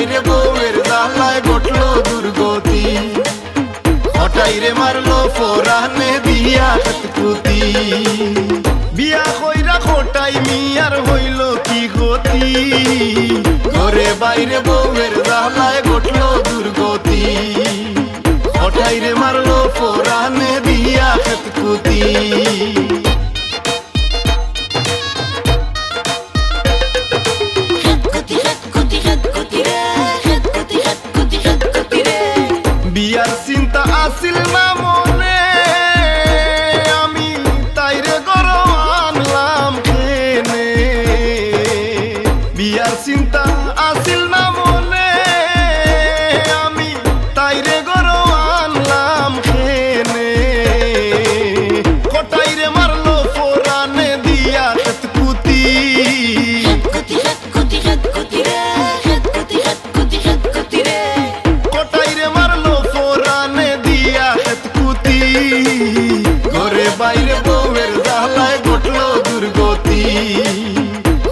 বাইরে বউয়ের জ্বালায় ঘটলো দুর্গতি হঠাইরে মারলো ফোরানে দিয়া হাতকুতি বিয়া কইরা খোটাই মিয়ার হইল কি গতি ঘরে বাইরে বউয়ের জ্বালায় ঘটলো দুর্গতি হঠাইরে মারলো ফোরানে দিয়া হাতকুতি বিয়ার চিন্তা আসিল না মনে আমি তাইরে গরো আনলাম কেনে বিয়ার চিন্তা আসিল না মনে আমি তাইরে গরো আনলাম কেনে কটাইরে মারলো ফোরানে দিয়া হাতকুতি ঘরে বাইরে বউয়ের জ্বালায় ঘটলো দুর্গতি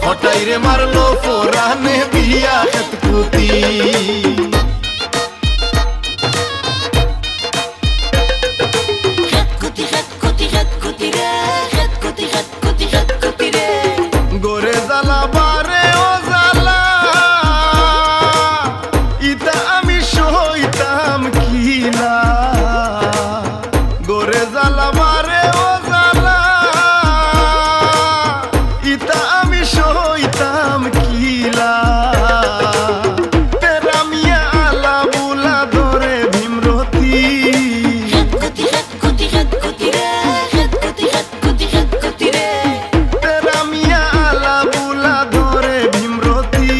হঠাইরে মারলো ফোরানে দিয়া হাতকুতি গোরে জ্বালা বারে ও জ্বালা ইতা আমি সইতাম কিলা গোরে জ্বালা মারে ও জ্বালা ইতা আমি সইতাম কিলা পেরামিয়া আলা বুলা ধরে ভীমরতি পেরামিয়া আলা বুলা ধরে ভীমরতি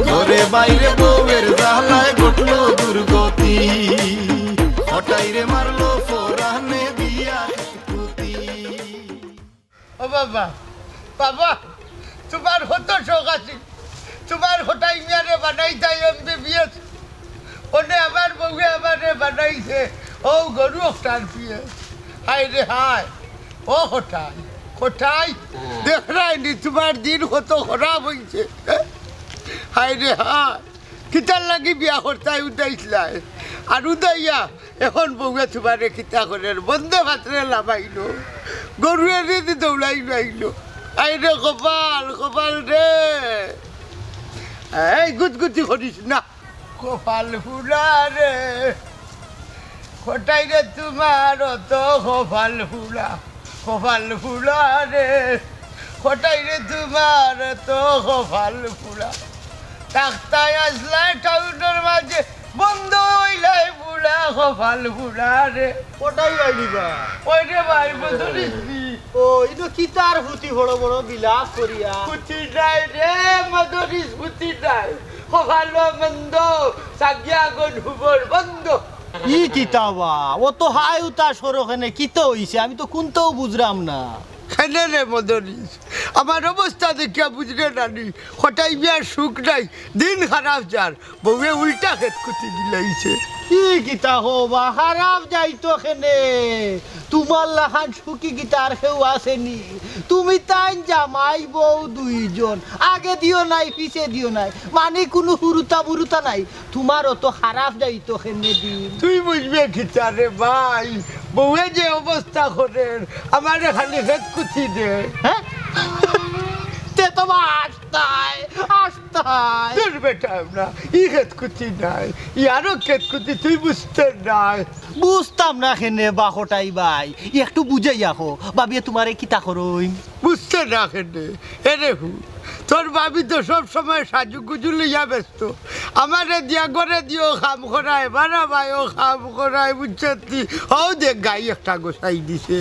ঘরে বাইরে বউয়ের জ্বালায় ঘটলো দুর্গতি হঠাইরে মারলো ফোরানে দিয়া হাতকুতি ও বাবা বাবা তোমার হতো শোক আছে তোমার হঠাই মিয়ারে বানাইতাই এমবিবিএস ওনে আমার বউয়ে আমারে বানাইছে ও গরু একটার পিএস হাই রে হাই ও হঠাই হঠাই দেখরাইনি তোমার দিন কত খারাপ হয়েছে হাই রে হাই কিতার লাগি বিয়া করতাই উঠাইছিলাই আর উদাইয়া এখন বউয়ে তোমারে কিতা করে বন্ধে ভাতরে লাভাইল গরুয়ে রেদি দৌড়াই আইল আইরে কপাল কপাল রে এই গুটগুটি করিস না কপাল ফুলা রে খটাই রে তোমার তো কপাল ফুলা রে খটাই রে তোমার তো কপাল ফুলা তাক্তাই আসলাই টাউনের মাঝে বন্ধ হইলাই বুড়া কপাল বুড়া রে কোটাই বাইবা ওই রে ভাই বদলিসবি ও ইনো কি তার ফুটি বড় বড় বিলাস করিয়া ফুটি নাই রে মদরিস ফুটি নাই কপাল বন্ধ সাগিয়া গন্ধুবর বন্ধ ই কিতাবা ও তো হাই উতা সরখানে কিতো হইছে আমি তো কোনটাও বুঝরাম না খেলে রে মদরিস আমার অবস্থা দেখিয়া বুঝলে নানি হঠাই বিয়ার সুখ নাই দিন খারাপ যার বউয়ে উল্টা খেত কুটি দিলাইছে কি কিতা হবা খারাপ যাইতো খেনে তোমার লাখান সুখী গীতার কেউ আসেনি তুমি তাই জামাই বউ দুইজন আগে দিও নাই পিছে দিও নাই মানে কোনো হুরুতা বুরুতা নাই তোমার অত খারাপ যাইতো খেনে দিন তুই বুঝবে গীতা রে ভাই বউয়ে যে অবস্থা করেন আমার খালি খেত কুচি দে হ্যাঁ তে তোমার আসতাই তোর বেটা না ই খেত কুচি নাই ইয়ারও খেত কুচি তুই বুঝতে নাই বুঝতাম না খেনে বাহটাই ভাই একটু বুঝাই আহো ভাবিয়ে তোমারে কিতা করইন বুঝতে না খেতে এরে হু তোর ভাবি তো সব সময় সাজু গুজু লইয়া ব্যস্ত আমারে দিয়া করে দিও খাম করায় বানা ভাইও খাম করায় বুঝছি হও দেখ গাই একটা গোসাই দিছে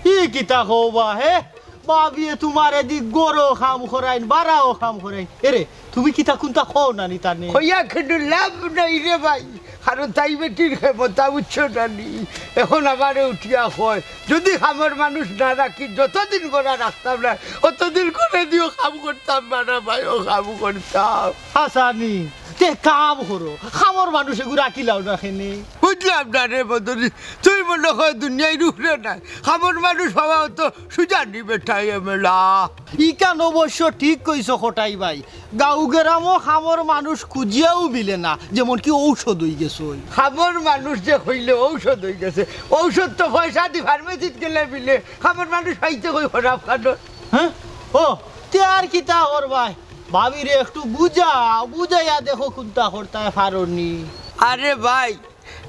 ই কিতা হবা হে ভাবিয়ে তোমার এদিক গরো খাম করাইন বারাও খাম করাইন এরে তুমি কিতা কোনটা খাও নানি তানে হইয়া কিন্তু লাভ নাই রে ভাই কারণ তাই বেটির ক্ষমতা উচ্চ নানি এখন আমারে উঠিয়া হয় যদি খামের মানুষ না রাখি যতদিন করে রাখতাম না অতদিন করে দিও কাম করতাম বানা ভাইও কাম করতাম হাসানি তে কাম করো খামর মানুষ এগুলো রাখিলাও না খেনে ওই বুঝলাম না রে বদলি তুই মনে হয় দুনিয়ায় রুখরে নাই খামর মানুষ হওয়া তো সুজানি বেঠাই মেলা ইকান অবশ্য ঠিক কইছ খটাই ভাই গাঁও গ্রামও খামর মানুষ খুঁজিয়াও মিলে না যেমন কি ঔষধ হয়ে গেছে খামর মানুষ যে হইলে ঔষধ হয়ে গেছে ঔষধ তো পয়সা দি ফার্মেসিত গেলে মিলে খামর মানুষ খাইতে কই খারাপ খানো হ্যাঁ ও তে আর কি তা করবাই ভাবি রে একটু বুঝাইয়া দেখো কোনটা করতে পারোনি আরে ভাই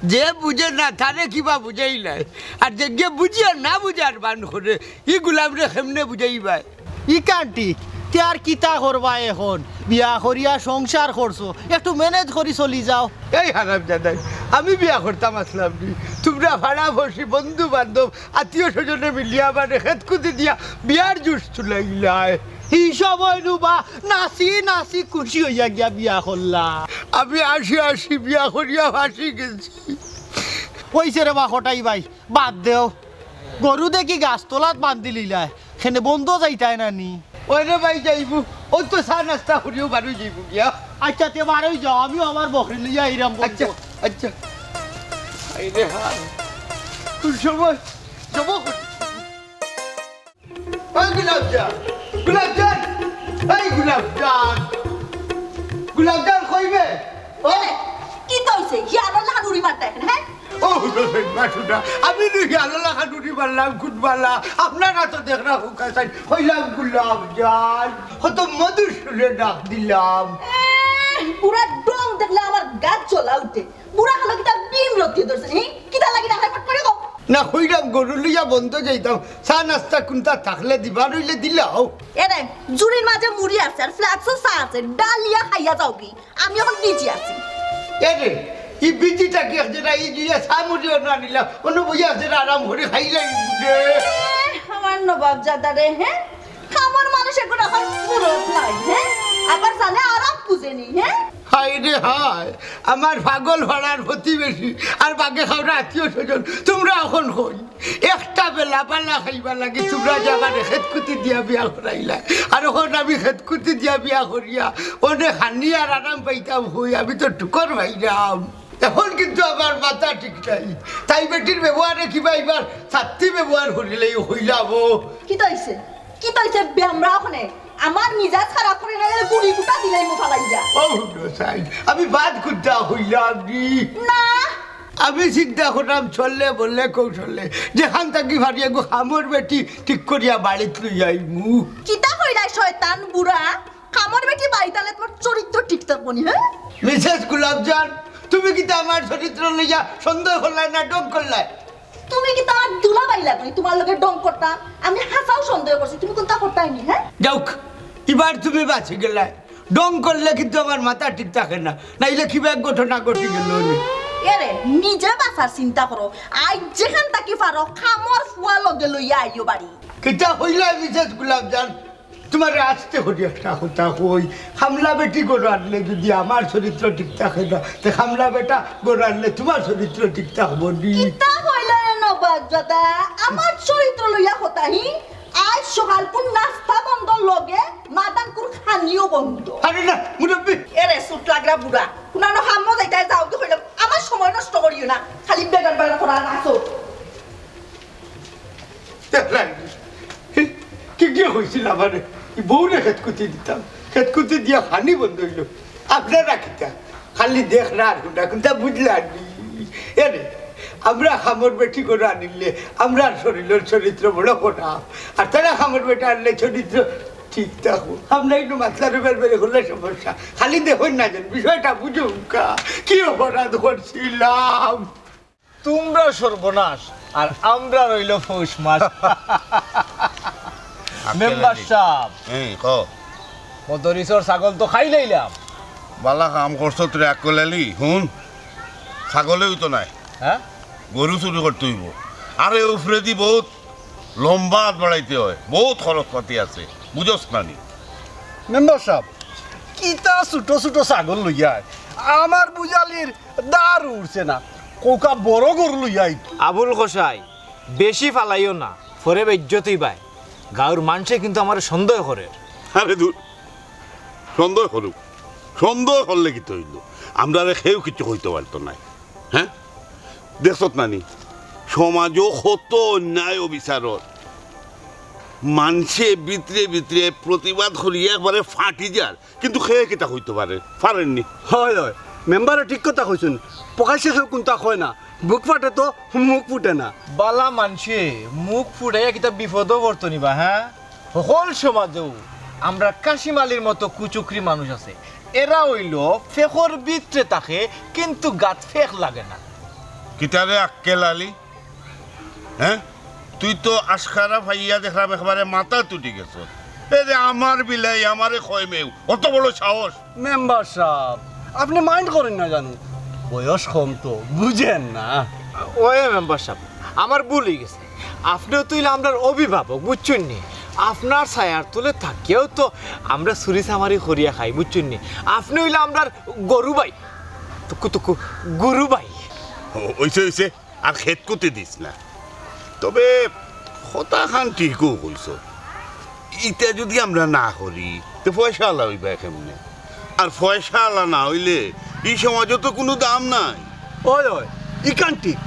যে বুঝে না তারে কিবা বুঝাই নাই আর যে বুঝিয়া না বুঝার বান করে ই গুলাম রে কেমনে বুঝাই ভাই ই কান্টি তে আর কিতা করবা এখন বিয়া করিয়া সংসার করছো একটু ম্যানেজ করি চলি যাও এই হারাম জানাই আমি বিয়া করতাম আসলাম নি তোমরা ভাড়া বসি বন্ধু বান্ধব আত্মীয় স্বজনে মিলিয়া মানে খেতকুতি দিয়া বিয়ার জুস তুলাইলায় হিসাব হইলু বা নাচি খুশি হইয়া গিয়া বিয়া করলা আমি আসি বিয়া করিয়া ফাঁসি গেছি কইছে রে বা খটাই ভাই বাদ দেও গরু দেখি গাছ তোলাত বান্ধি লিলাই সেনে বন্ধ যাইতাই না নি ওরে ভাই যাইব ও তো চা নাস্তা করিও বারো যাইব গিয়া আচ্ছা তে বারোই যাও আমিও আমার বকরি লইয়া ইরাম আচ্ছা আচ্ছা আইরে হাল কোন সময় যাব ওই গুলাবজান এই গুলাবজান কইবে ও কি কইছে ইয়ার লাড়ুরি মারতে হ্যাঁ ও মাঠুটা আমি দেখি আল্লাহ খাটুরি মারলাম খুটবালা আপনারা তো দেখরা হুকাছেন হইলাম গুলাবজান হয়তো মধুর সুরে ডাক দিলাম পুরা ডং দেখলে আমার গাছ জ্বলা উঠে পুরা হলো কিটা বিম লতি ধরছে কিটা লাগি না হাইপাট করে গো না হইলাম গরু লইয়া বন্ধ যাইতাম চা নাস্তা কোনটা থাকলে দিবা রইলে দিলাও এরে জুরির মাঝে মুড়ি আছে আর ফ্লাক্সও চা আছে ডালিয়া খাইয়া যাও কি আমি এখন বিজি আছি এরে ই বিজিটা কি যেটা এই যে সামুরিও না নিলাম অন্য বইয়া যেটা আরাম করে খাইলাই বুঝে আমার নবাব জাদারে হ্যাঁ আমার মানুষের কোনো এখন পুরো নাই হ্যাঁ আবার জানে আরাম পুজেনি হ্যাঁ হায় রে হায় আমার পাগল ভাড়ার প্রতিবেশী আর বাগে খাওয়া আত্মীয় স্বজন তোমরা এখন হই একটা বেলা পালা খাইবা লাগে তোমরা যে আমার খেতকুতি দিয়া বিয়া করাইলা আর এখন আমি খেতকুতি দিয়া বিয়া করিয়া অনেক হানি আর আরাম পাইতাম হই আমি তো টুকর ভাইরাম এখন কিন্তু আমার মাথা ঠিক নাই তাই বেটির ব্যবহারে কিবা এবার ছাত্রী ব্যবহার করিলেই হইলাম কি তইছে বেমরা ওখানে আমার মিজাজ খারাপ করে না গুড়ি গুটা দিলাই মুখা লাগিয়া ও সাই আমি বাদ কুত্তা হইলাম না আমি চিন্তা করলাম চললে বললে কৌশলে যেখান থাকি ভারিয়া গো খামর বেটি ঠিক করিয়া বাড়িতে লই আইমু কিতা কইলাই শয়তান বুড়া কামর বেটি বাইতালে তোমার চরিত্র ঠিক থাকবনি হ্যাঁ মিসেস গুলাবজান তুমি কি তা আমার চরিত্র লইয়া সন্দেহ করলাই না ডং করলাই তুমি কি তার দুলা বাইলা তুমি তোমার লগে ডং করতা আমি হাসাও সন্দেহ করছি তুমি কোনটা করতাইনি হ্যাঁ যাওক এবার তুমি বাঁচি গেলাই ডং করলে কিন্তু আমার মাথা ঠিক থাকে না নাইলে কিবা এক ঘটনা ঘটি গেল এরে নিজে বাঁচার চিন্তা করো আজ যেখান তাকি পারো খামর ফুয়া লগে লইয়া আইও বাড়ি কিতা হইলা মিসেস গুলাবজান তোমার আসতে হরি একটা কথা কই হামলা বেটি গরু আনলে যদি আমার চরিত্র ঠিক থাকে না তো হামলা বেটা গরু আনলে তোমার চরিত্র ঠিক থাকবো নি কিতা কইলা নবাব দাদা আমার চরিত্র লইয়া হতাহি আজ সকাল কোন নাস্তা বন্ধ লগে মাদানপুর খানিও বন্ধ আরে না মুরব্বি এরে সুট লাগরা বুড়া কুনানো হাম্মো যাইতাই যাও কি হইলাম আমার সময় নষ্ট করিও না খালি বেগান বেগান করা নাচো কি হয়েছিল আমার বউরে খেতকুতি দিতাম খেতকুতি দিয়া হানি বন্ধ হইল আপনারা কিতা খালি দেখ না আর কোনটা বুঝলা এরে আমরা খামর বেটি করে আনিলে আমরা শরীরের চরিত্র বড় কোটা আর তারা খামর বেটা আনলে চরিত্র ঠিক থাকবো আমরা একটু মাতলার বের করলে সমস্যা খালি দেখুন না যেন বিষয়টা বুঝুন কি অপরাধ করছিলাম তোমরা সর্বনাশ আর আমরা রইল পৌষ মাস মেম্বার সাহেব মদরিসর ছাগল তো খাই লইলাম বালা কাম করছো তুই এক করলি শুন ছাগলেও তো নাই হ্যাঁ গরু চুরি করতে হইব আর এই উফরে দি বহুত লম্বা হাত বাড়াইতে হয় বহুত খরচ পাতি আছে বুঝোস না নি মেম্বার সাহেব কিতা ছোট ছোট ছাগল লইয়া আমার বুঝালির দাঁড় উঠছে না কোকা বড় গরু লইয়া আবুল কসাই বেশি ফালাইও না ফরে বেজ্জতই পায় গাঁর মানুষে কিন্তু আমার সন্দেহ করে আরে দূর সন্দেহ করুক সন্দেহ করলে কি হইল আমরা সেও কিছু হইতে পারতো না হ্যাঁ দেখছত নানি সমাজও কত অন্যায় অবিচারত মানুষে ভিতরে ভিতরে প্রতিবাদ করিয়া একবারে ফাটি যার কিন্তু খেয়ে কেটা হইতে পারেননি হয় হয় মেম্বারে ঠিক কথা কইছেন প্রকাশ্যে কেউ কোনটা কয় না বুক ফাটে তো মুখ ফুটে না বালা মানুষে মুখ ফুটাইয়া কিতা বিপদও করতো নিবা হ্যাঁ সকল সমাজেও আমরা কাশিমালির মতো কুচুকরি মানুষ আছে এরা হইল ফেকর ভিতরে থাকে কিন্তু গাত ফেক লাগে না কিতারে আক্কেল আলী হ্যাঁ তুই তো আশকারা ভাইয়া দেখলাম একেবারে মাথা তুটি গেছ রে আমার বিলাই আমারে কয় মেউ অত বড় সাহস মেম্বার সাহেব আপনি মাইন্ড করেন না জানো বয়স কম তো বুঝেন না ওই মেম্বার সাহেব আমার ভুল হয়ে গেছে আপনিও তুইলে আমরা অভিভাবক বুঝছেন নি আপনার ছায়ার তুলে থাকিও তো আমরা চুরি চামারি করিয়া খাই বুঝছেন নি আপনি হইলে আমরা গরু ভাই তুকু তুকু গরু ভাই হইছে আর খেত করতে দিস না তবে হতা খান ঠিকও কইছ ইটা যদি আমরা না করি তো পয়সা আলা হইবা কেমনে আর পয়সা আলা না হইলে এই সমাজে তো কোনো দাম নাই ওই ওই ইকান ঠিক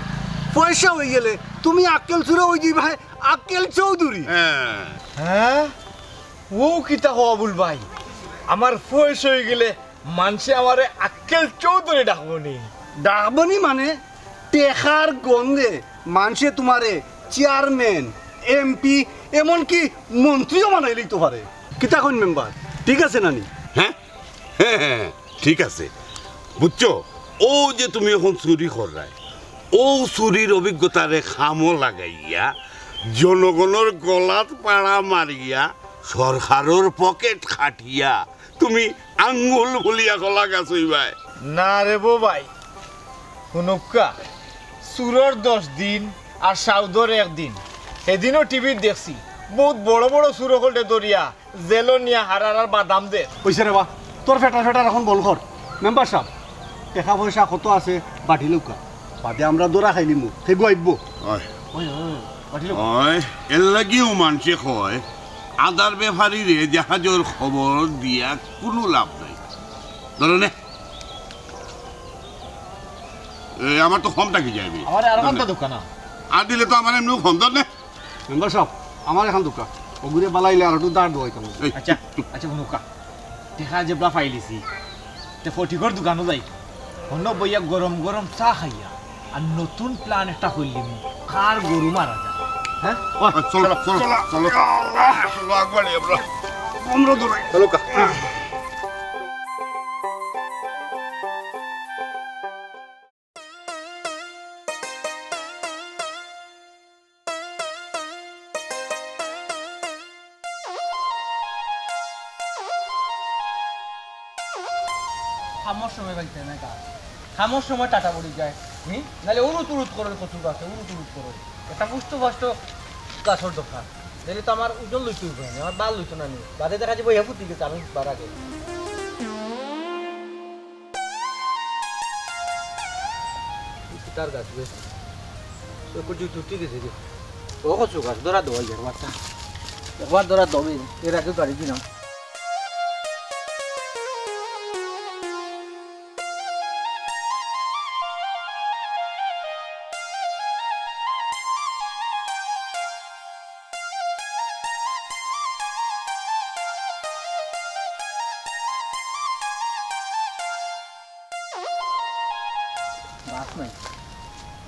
পয়সা হয়ে গেলে তুমি আক্কেল ছুড়ে ওই যে ভাই আক্কেল চৌধুরী হ্যাঁ হ্যাঁ ও কিতা হওয়া বল ভাই আমার বয়স হয়ে গেলে মানুষে আমারে আক্কেল চৌধুরী ডাকবো নি ডাকবনি মানে টেকার গন্ধে মানুষে তোমারে চেয়ারম্যান এমপি এমনকি মন্ত্রীও বানাই লইতে পারে কিতা কোন মেম্বার ঠিক আছে নানি হ্যাঁ হ্যাঁ হ্যাঁ ঠিক আছে বুঝছো ও যে তুমি এখন চুরি করাই ও চুরির অভিজ্ঞতারে খামো লাগাইয়া জনগণের গলাত পাড়া মারিয়া সরকারের পকেট খাটিয়া তুমি আঙ্গুল ফুলিয়া গলা গাছই ভাই না রে বো ভাই শুনুকা সুরর 10 দিন আর সাউদর 1 দিন সেদিনও টিভির দেখছি বহুত বড় বড় সুরকলটে দরিয়া জেলো নিয়া হারার আর বাদাম দে কইছে রে বা তোর ফেটার এখন বল কর মেম্বার সাহেব টাকা পয়সা কত আছে বাটি লৌকা বাদে আমরা দৌড়া খাই নিমু সেই আইব এর লাগিও মানুষে কয় আদার ব্যাপারীরে জাহাজের খবর দিয়া কোনো লাভ নাই ধরো নে আমার তো ক্ষমতা কি যাইবে আমার আর একটা দোকান আর দিলে তো আমার এমনি ক্ষমতা নে মেম্বার সাহেব আমার এখন দোকা ওগুরে বালাইলে আর একটু দাঁড় দোয়াইতাম আচ্ছা আচ্ছা শুনুকা দেখা যেবলা ফাইলিছি তে ফটিকর দোকানও যাই অন্য বইয়া গরম গরম চা খাইয়া আর নতুন প্ল্যান একটা হইলিম কার গরু মারা যায় হ্যাঁ চলো চলো চলো চলো আগবাড়ি আমরা আমরা দৌড়াই চলো কা খামোর সময় বাইতে না গাছ খামোর সময় টাটা পড়ে যায় নাহলে উড়ুত উড়ুত করে কচু গাছে উড়ুত উড়ুত করে একটা পুষ্ট ফাষ্ট গাছর দরকার নাহলে তো আমার ওজন লইতে হবে না আমার বাল লইতো না নি বাদে দেখা যাবো হেফু ঠিক আছে আমি বার আগে তার গাছ বেশ কচু ঠিক আছে ও কচু গাছ ধরা দেওয়া একবার ধরা দবে এর আগে গাড়ি দিলাম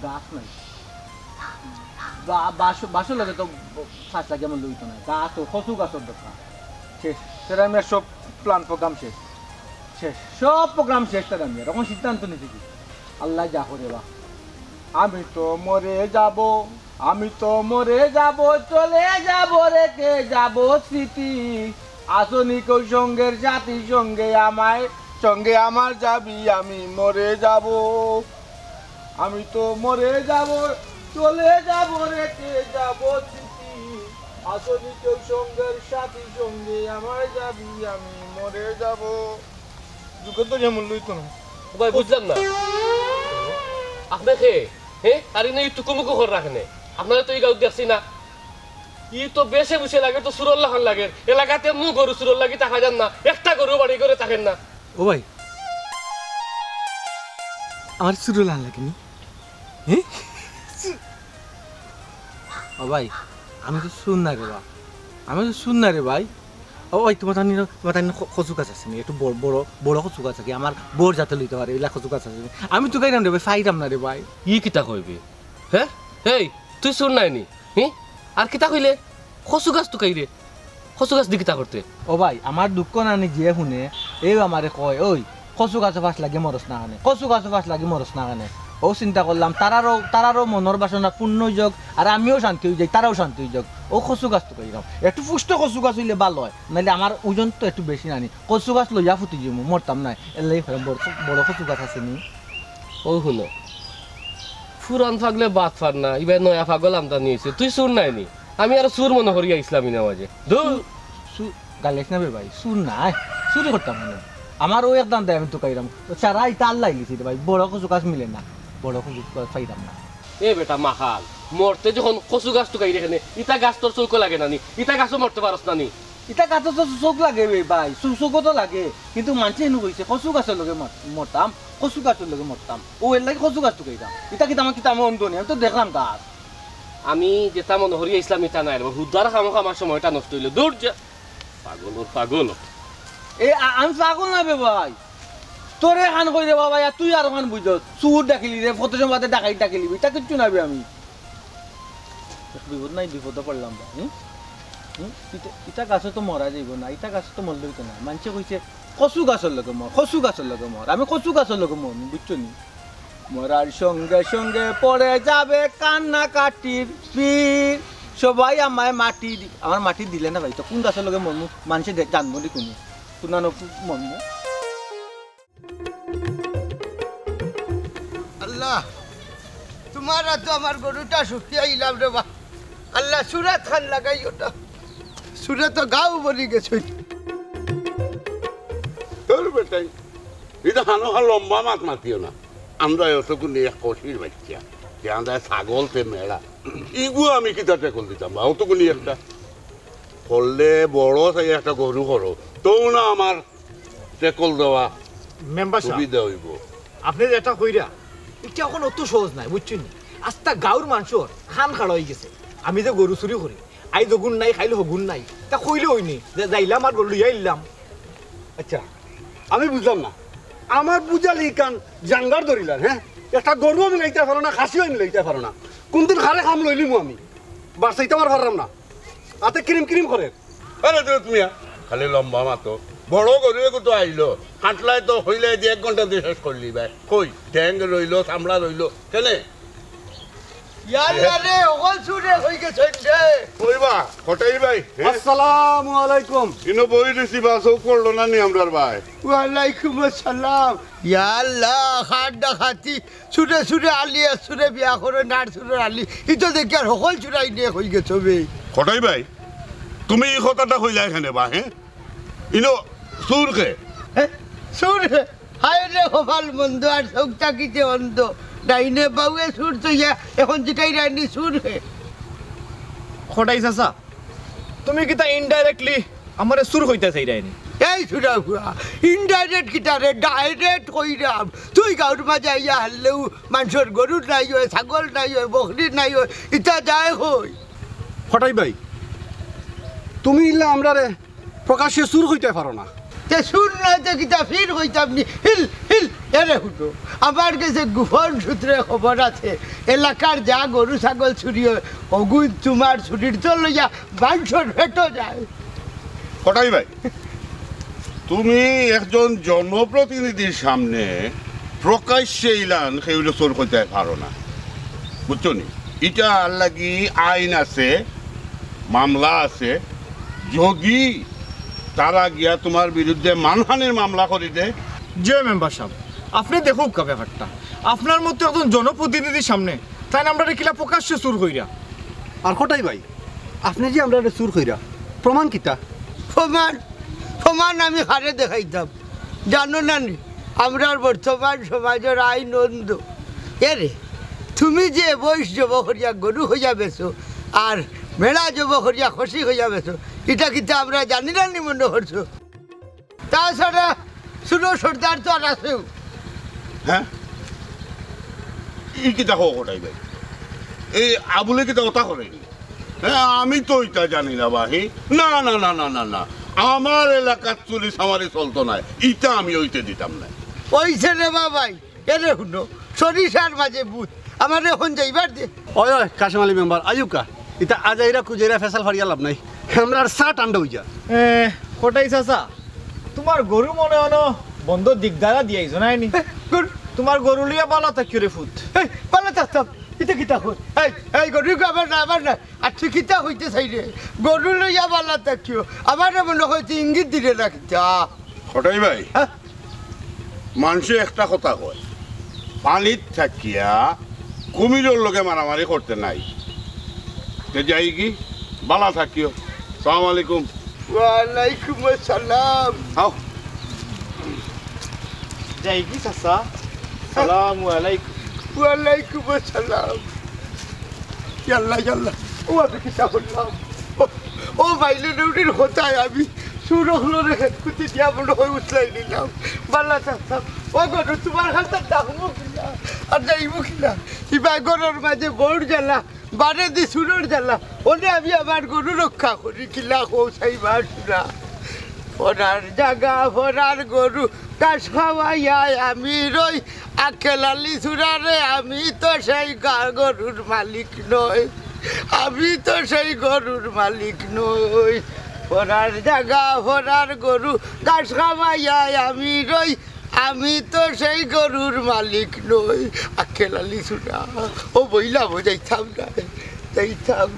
গাছ নাই বাসর লাগে তো ফাঁস লাগে আমার লইতো না গাছ ও কচু গাছর দরকার শেষ সেটা আমি সব প্ল্যান প্রোগ্রাম শেষ সব প্রোগ্রাম শেষ তার আমি এরকম সিদ্ধান্ত নিতে কি আল্লাহ যা করে বা আমি তো মরে যাব চলে যাব রেখে যাব স্মৃতি আসনি কই সঙ্গের জাতি সঙ্গে আমার যাবি আমি মরে যাব আমি তো মরে যাব চলে যাব রেখে যাব স্মৃতি আসনি কেউ সঙ্গের সাথী সঙ্গে আমার যাবি আমি মরে যাব দুঃখ তো যেমন লইতো না ভাই বুঝলাম না আপনাকে হ্যাঁ আর না একটু মুখো করে রাখেন আপনারা তো এই গাঁও দেখছি না ই তো বেশে বসে লাগে তো সুরল্লা খান লাগে এলাকাতে মু গরু সুরল লাগি দেখা যান না একটা গরু বাড়ি করে থাকেন না ও ভাই আমার সুরুল আন লাগেনি ও ভাই আমি তো শুন না রে বা আমি তো শুন না রে ভাই ও ভাই তোমার কচু গাছ আছে নি একটু বড় বড় বড় কচু গাছ আছে আমার বোর যাতে লইতে পারে এগুলা কচু গাছ আছে আমি তো গাইলাম রে ভাই ফাইরাম না রে ভাই ই কিতা কইবি হ্যাঁ এই তুই শুন নাই নি আর কিতা কইলে কচু গাছ তো কাইরে কচু গাছ দি কিতা করতে ও ভাই আমার দুঃখ নানি যে শুনে এই আমারে কয় ওই কচু গাছ ফাঁস লাগে মরস না কানে কচু গাছ ফাঁস লাগে মরস না কানে ও চিন্তা করলাম তারারও মনের বাসনা পূর্ণ হয়ে যাক আর আমিও শান্তি হয়ে যাই তারাও শান্তি হয়ে যাক ও কচু গাছ তো কইরাম একটু পুষ্ট কচু গাছ হইলে ভালো হয় নাহলে আমার ওজন তো একটু বেশি নানি কচু গাছ লইয়া ফুটি যাবো মরতাম নাই এলাই বড় কচু গাছ আছে নি ও শুনো ফুরান ফাগলে বাদ ফার না এবার নয়া ফাগল আমদানি হয়েছে তুই সুর নাই নি আমি আর সুর মনে করিয়া ইসলামী নামাজে গালিস না বে ভাই সুর নাই চুরি করতাম না আমার ও একদম দেয় আমি তো কাইরাম সারা ইটা আল্লাহ লিছি ভাই বড় কচু গাছ মিলে না বড় কচু গাছ পাইতাম না এ বেটা মাখাল মরতে যখন কচু গাছ তো কাই রেখে ইটা গাছ তোর চৌকো লাগে নানি ইটা গাছও মরতে পারস নানি ইটা গাছ তো চোখ লাগে ভাই চোখও তো লাগে কিন্তু মানুষ এনে কইছে কচু গাছের লগে মরতাম কচু গাছের লগে মরতাম ও এর লাগে কচু গাছ তো কাইতাম ইটা কি আমি অন্ধ নি আমি তো দেখলাম গাছ আমি যেটা মনে করিয়া ইসলাম ইটা নাই হুদার খামো খামার সময়টা নষ্ট হইলো দূর যা পাগল আমি পাগল না বে ভাই তোরে খান কই রে বাবা তুই আর খান বুঝ চুর ডাকিলি রে ফটো জমাতে ডাকিলি তা কিচ্ছু নাবি আমি বিপদ নাই বিপদ পড়লাম ইটা গাছ তো মরা যাইব না ইটা গাছ তো মরলেই তো না মানুষে কইছে কচু গাছের লগে মর আমি কচু গাছের লগে মর বুঝছো নি মরার সঙ্গে সঙ্গে পড়ে যাবে কান্না কাটির পীর সবাই আমায় আমার মাটি দিলে না ভাই তো কোন গাছের লগে মরমু মানুষে জানবো নি কোনানো মরমু আল্লাহ তোমার তো আমার গরুটা শুকিয়ে আইলাম রে বা আল্লাহ সুরাত খান লাগাই ওটা সুরে তো গাও বলি গেছে তোর বেটাই এটা হানো লম্বা মাছ মাতিও না আমরা অতটুকু নিয়ে কষির বাচ্চা যে আমরা ছাগল তে মেলা ইগুলো আমি কিতাতে কল দিতাম বা অতটুকু নিয়ে একটা করলে বড় চাই একটা গরু করো তো না আমার টেকল দেওয়া মেম্বার সুবিধা হইব আপনি যেটা কইরা এটা এখন অত সহজ নাই বুঝছেন আস্তা গাঁর মানুষের খান খাড়া হয়ে গেছে আমি যে গরু চুরি করি আই যগুন নাই খাইলে হগুন নাই তা কইলে হইনি যে যাইলাম আর গরু লইয়া ইলাম আচ্ছা আমি বুঝলাম না আমার বুঝালি কান জাঙ্গার ধরিলাম হ্যাঁ একটা গরু আমি লাইতে পারো না খাসিও আমি লাইতে পারো না কোনদিন খারে খাম লইলিমু আমি বাসাইতে আমার পারলাম না আতে ক্রিম করে আরে তুমি খালি লম্বা মাতো বড় গরু তো আইলো কাটলাই তো হইলে যে 1 ঘন্টা দিয়ে শেষ করলি ভাই কই ট্যাং রইলো চামড়া রইলো কেনে ইয়ারে ওগল সুরে হই গেছে রে কইবা কটাই ভাই আসসালামু আলাইকুম ইনো বই দিছি বা সব করলো না নি আমরার ভাই ওয়ালাইকুম আসসালাম ইয়া আল্লাহ হাত ডাকাতি সুরে সুরে আলিয়া সুরে বিয়া করে নার সুরে আলি ইতো দেখি আর সকল চুরাই নিয়ে হই গেছে বে কটাই ভাই তুমি এই কথাটা কইলা এখানে বা হ্যাঁ ইনো সুরকে সুর হায় রে হবাল মন্দ আর সৌটা কিতে অন্ধ ডাইনে বাউয়ে সুর তো ইয়া এখন জিকাই রাইনি সুর হে খটাই চাচা তুমি কিতা ইনডাইরেক্টলি আমারে সুর হইতে চাই রাইনি এই সুরা হুয়া ইনডাইরেক্ট কিটারে ডাইরেক্ট কইরাম তুই গাঁর মাঝে ইয়া হারলেও মানুষের গরু নাই হয় ছাগল নাই হয় বকরি নাই হয় ইটা যায় হই ফটাই ভাই তুমি ইল্লা আমরারে প্রকাশ্যে সুর হইতে পারো না তে সুর না তো কিতা ফির হইতাম নি হিল হিল এরে হুটো আমার কাছে গোপন সূত্রে খবর আছে এলাকার যা গরু ছাগল চুরি হয় অগুন তোমার ছুটির তো লইয়া মানুষের ভেটো যায় কটাই ভাই তুমি একজন জনপ্রতিনিধির সামনে প্রকাশ্যে ইলান সেগুলো চোর করতে পারো না বুঝছো নি এটা লাগি আইন আছে মামলা আছে যদি তারা গিয়া তোমার বিরুদ্ধে মানহানির মামলা করি দে যে মেম্বার সাহেব আপনি দেখুক কা ব্যাপারটা আপনার মতো একজন জনপ্রতিনিধির সামনে তাই আমরা কিলা প্রকাশ্যে সুর হইরা আর কটাই ভাই আপনি যে আমরা সুর কইরা প্রমাণ কিতা প্রমাণ আমি হারে দেখাইতাম জানো না নি আমরার বর্তমান সমাজের আইন অন্ধ এরে তুমি যে বয়স জব করিয়া গরু হইয়া বেছো আর মেলা জব করিয়া খসি হইয়া বেছো এটা কিন্তু আমরা জানি না নি মনে করছো তাছাড়া শুনো সর্দার তো আর আছেও হ্যাঁ ই কিতা হোক ওটাই ভাই এই আবুলে কিতা কথা করে হ্যাঁ আমি তো ওইটা জানি না বাহি না না না না না না আমার এলাকার চুরি সামারি চলতো না ইটা আমি ওইতে দিতাম না ওইছে রে বাবাই এরে শুনো সরিষার মাঝে বুথ আমার এখন যাইবার দে ওই ওই কাশিম আলী মেম্বার আয়ুকা এটা আজাইরা কুজাইরা ফেসাল ফারিয়া লাভ নাই আমরা আর চা টান্ডা হই যা কোটাই চাচা তোমার গরু মনে হনো বন্ধ দিগদারা দিয়াইছ নাইনি তোমার গরু লিয়া বালা থাকিও রে ফুট এই পালা থাকতাম এটা কিতা হই এই গরু আবার না আর তুই কিতা হইতে চাই রে গরু লইয়া বালা থাকিও আমার মনে হইতে ইঙ্গিত দিলে না কিতা হঠাই ভাই মানুষে একটা কথা কয় পানিত থাকিয়া কুমিরের লগে মারামারি করতে নাই তে যাই কি বালা থাকিও সালাম আলাইকুম ওয়ালাইকুম আসসালাম আও যাই কি চাচা সালামু আলাইকুম ওয়ালাইকুম আসসালাম ইয়াল্লা ও আমি কিতা বললাম ও বাইলে নৌরির হতায় আমি সুরহলরে হেডকুতি দিয়া মনে হয়ে উঠলাই নিলাম বাল্লা থাকতাম ও গরু তোমার হাতে ডাকবো কিনা আর যাইবো কিনা ইবা গরুর মাঝে বউর জ্বালা বারে দি সুরের জ্বালা ওনে আমি আমার গরু রক্ষা করি কিলা কৌসাইবা শুনা ফরার জাগা ফরার গরু কাশ খাওয়াইয়ায় আমি রই আকেলালি সুরারে আমি তো সেই গরুর মালিক নই আমি তো সেই গরুর মালিক নই ফরার জাগা ফরার গরু কাশ খাওয়াইয়ায় আমি রই আমি তো সেই গরুর মালিক নই আকেলালি সুরা ও বইলাম যাইতাম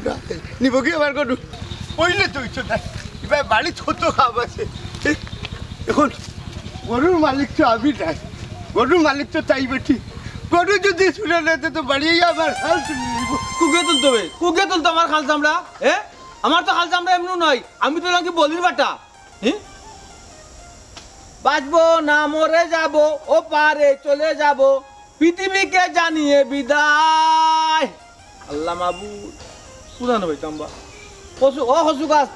না নিব কি আমার গরু বইলে তুই না এবার বাড়ি ছোট খাব আছে এখন গরুর মালিক তো আমি নাই গরুর মালিক তো তাই বেটি গরু যদি শুনে নিতে তো বাড়িয়ে আমার হাল শুনে নিব কুকে তুলতে হবে কুকে তুলতে আমার খাল চামড়া আমার তো খাল চামড়া এমন নয় আমি তো নাকি বলির বাটা বাঁচবো না মরে যাব ও পারে চলে যাব পৃথিবীকে জানিয়ে বিদায় আল্লাহ মাবুদ পুরানো ভাই তাম্বা কসু ও কসু গাছ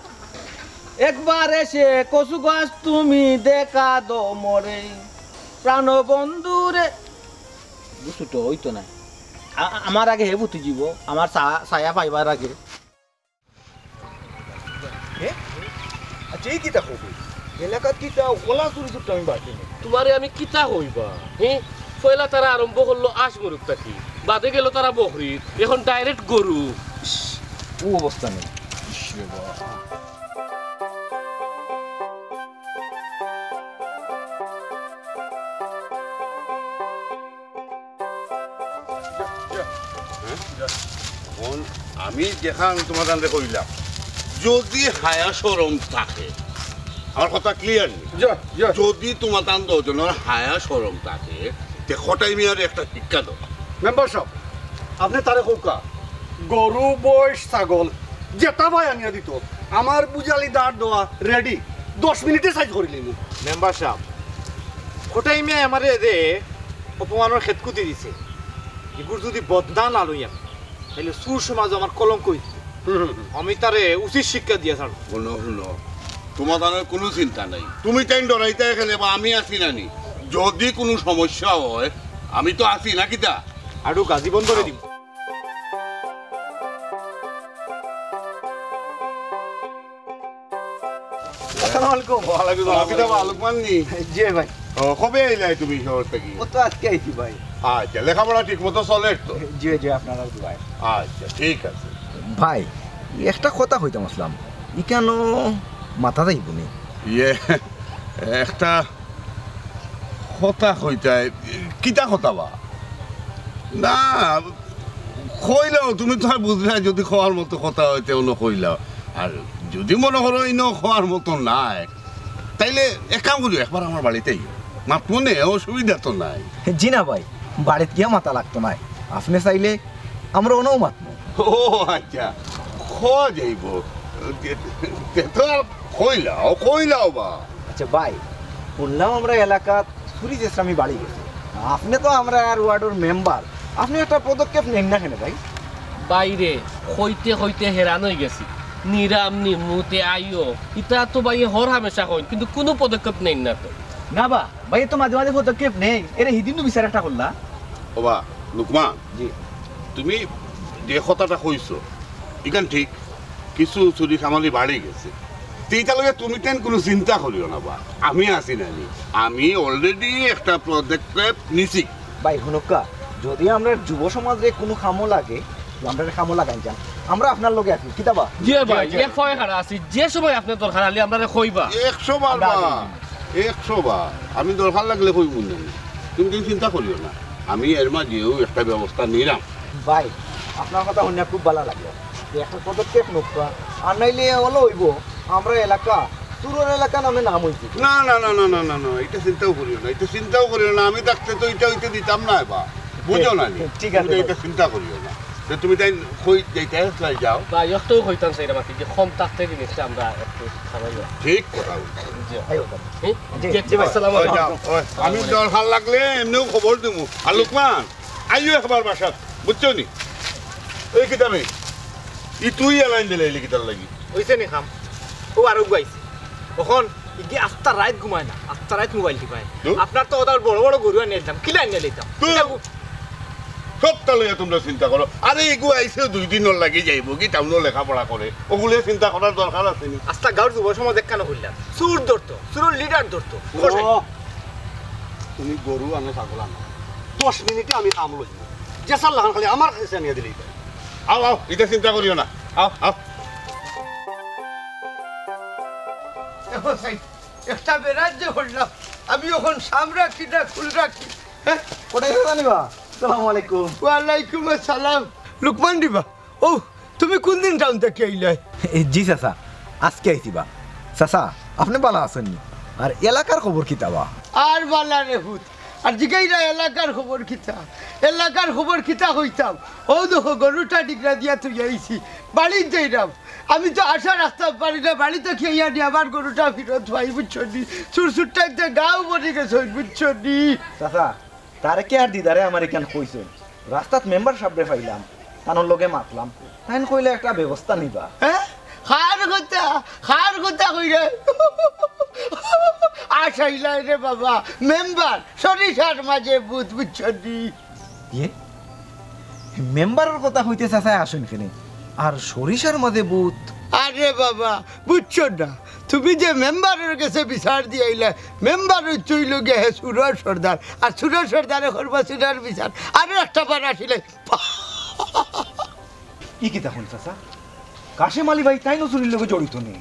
একবার এসে কসু গাছ তুমি দেখা দো মরে প্রাণ বন্ধুরে বুঝছো তো ওই তো নাই আমার আগে হে বুঝতে যাব আমার ছায়া পাইবার আগে আচ্ছা এই কিতা হবে এলাকাত কিতা ওলা চুরি চুরটা আমি বাড়ি তোমারে আমি কিতা হইবা হ্যাঁ পয়লা তারা আরম্ভ করলো আশ মরুক থাকি বাদে গেল তারা বকরির এখন ডাইরেক্ট গরু ও অবস্থা নেই আমি যেখান তোমার কাছে কইলাম যদি হায়া সরম থাকে আমার কথা ক্লিয়ার নেই যদি তোমার তান দজনের হায়া সরম থাকে তে খটাই মিয়ার একটা শিক্ষা দাও মেম্বার সাহেব আপনি তারে কৌকা গরু বয়স ছাগল যেটা ভাই আনিয়া দিত আমার বুঝালি দাঁড় দেওয়া রেডি 10 মিনিটে সাইজ করে নিল মেম্বার সাহেব কোটাই মেয়ে আমারে দে অপমানের খেতকুতি দিছে এগুর যদি বদনা না লইয়া তাহলে সুর সমাজ আমার কলঙ্ক হইছে আমি তারে উচিত শিক্ষা দিয়া ছাড়ব শুনো শুনো তোমার তানের কোনো চিন্তা নাই তুমি তাই ডরাইতে এখানে বা আমি আছি নানি যদি কোনো সমস্যা হয় আমি তো আছি না কিতা আৰু গাজী বন্ধরে দিম আসসালামু আলাইকুম ওয়ালাইকুম আসসালাম কিতা ভালো মাননি জি ভাই কবে আইলাই তুমি শহর থেকে ও তো আজকে আইছি ভাই আচ্ছা লেখাপড়া ঠিক মতো চলে তো জি জি আপনারা ভাই আচ্ছা ঠিক আছে ভাই একটা কথা হইতাম আসলাম ই কেন মাথা যাইব নি ইয়ে একটা কথা কইতাই কিতা কথা বা না কইলাও তুমি তো আর বুঝলে যদি খাওয়ার মতো কথা হইতে অন্য কইলাও আর যদি মনে করো ইনো খাওয়ার মতো নাই তাইলে এক কাম করি একবার আমার বাড়িতেই মাত মনে অসুবিধা তো নাই জি না ভাই বাড়িতে গিয়া মাথা লাগতো না আপনি চাইলে আমরা ওনাও মাতবো ও আচ্ছা খাওয়া যাইব তো আর কইলাও বা আচ্ছা ভাই বললাম আমরা এলাকা চুরি চেষ্টামি বাড়ি গেছে আপনি তো আমরা আর ওয়ার্ডের মেম্বার আপনি একটা পদক্ষেপ নেন না কেন ভাই বাইরে হইতে হইতে হেরান হয়ে গেছি নিরাম নিমুতে আইও ইটা তো ভাই হর হামেশা হইন কিন্তু কোনো পদক্ষেপ নেই না তো না বা ভাই তো মাঝে মাঝে পদক্ষেপ নেই এর হিদিন বিচার একটা করলা ওবা লুকমান জি তুমি যে কথাটা কইছো ইখান ঠিক কিছু চুরি সামালি বাড়ি গেছে সেইটালকে তুমি তেন কোনো চিন্তা করিও না বা আমি আছি নানি আমি অলরেডি একটা পদক্ষেপ নিছি ভাই হুনুকা যদি আমরা যুব সমাজে কোনো খামো লাগে আমরা খামো লাগাই যান আমরা আপনার লগে আছি কিতাবা জি ভাই এক ফয়ে খাড়া আছি যে সময় আপনি দরকার হলে আপনারা কইবা 100 বার বা 100 বার আমি দরকার লাগলে কইব না তুমি কিন্তু চিন্তা করিও না আমি এর মাঝেও একটা ব্যবস্থা নিলাম ভাই আপনার কথা শুনে খুব ভালো লাগলো একটা পদক্ষেপ নোকা আর নাইলে হলো হইব আমরা এলাকা তুরোর এলাকা নামে নাম হইছে না না না না না না না এটা চিন্তাও করিও না এটা চিন্তাও করিও না আমি থাকতে তো এটা হইতে দিতাম না বা বুঝো না ঠিক আছে তুমি এটা চিন্তা করিও না তো তুমি তাই কই যাইতে চাই যাও ভাই একটাও কইতাম সেই মাটি যে কম থাকতে জিনিসটা আমরা একটু সামাইয়া ঠিক কথা বলছো। জি ভাই আসসালামু ওই আলাইকুম যাও, ওই, আমি দরকার লাগলে এমনিও খবর দেবো আর লোকমান আইও একবার বাসাত বুঝছো নি এই কিতাবে ই তুই এলাইন দিলে এই কিতার লাগি হইছে নি খাম ও আর গাইছে তখন ইগে আস্তা রাত ঘুমায় না আস্তা রাত মোবাইল টিপায় আপনার তো ওদের বড় বড় গরু আনিয়ে দিতাম কিলা আনিয়ে দিতাম সবটা লইয়া তোমরা চিন্তা করো আরে এগু আইসে 2 দিনের লাগি যাইব কি টাউনও লেখাপড়া করে ওগুলো চিন্তা করার দরকার আছে নি আস্তা গাঁর যুব সমাজ দেখানো করলাম সুর ধরতো সুরের লিডার ধরতো তুমি গরু আনো ছাগল আনো 10 মিনিটে আমি কাম লই জেসার লাগান খালি আমার কাছে নিয়ে দিলেই আও আও এটা চিন্তা করিও না আও আও দেখো সাই একটা বেরাজ যে হলাম আমি এখন সাম রাখি না খুল রাখি হ্যাঁ কোথায় জানিবা আসসালামু আলাইকুম ওয়ালাইকুম আসসালাম লুকমান দিবা ও তুমি কোন দিন টাউন থেকে আইলে জি চাচা আজকে আইছিবা চাচা আপনি ভালো আছেন আর এলাকার খবর কিতাবা আর বালা রে ভূত আর জিগাইরা এলাকার খবর কিতা হইতাম ও দেখো গরুটা ডিগরা দিয়া তুই আইছি বাড়ির যাইরাম আমি তো আশা রাখতে পারি না বাড়িতে খেয়ে নি আমার গরুটা ফিরত ভাই বুঝছো নি সুরসুরটা একটা গাও বনে গেছে বুঝছো নি চাচা তারে কে আর দিদারে আমার এখান কইছে রাস্তাত মেম্বার সাহেবরে পাইলাম তানোর লগে মাতলাম তাইন কইলে একটা ব্যবস্থা নিবা হ্যাঁ খার কথা কইরে আশাইলাই রে বাবা মেম্বার সরিষার মাঝে ভূত বুঝছো নি ইয়ে মেম্বারের কথা হইতে চাচা আসেন কেনে আর সরিষার মাঝে বুত আরে বাবা বুঝছো না তুমি যে মেম্বারের কাছে বিচার দিয়ে আইলে মেম্বার চইল গে হে সুরজ সর্দার আর সুরজ সর্দারে করবা সুরার বিচার আরো একটা বার আসিলে কি কি তখন চাচা কাশেম আলী ভাই তাই নজরুলের লগে জড়িত নেই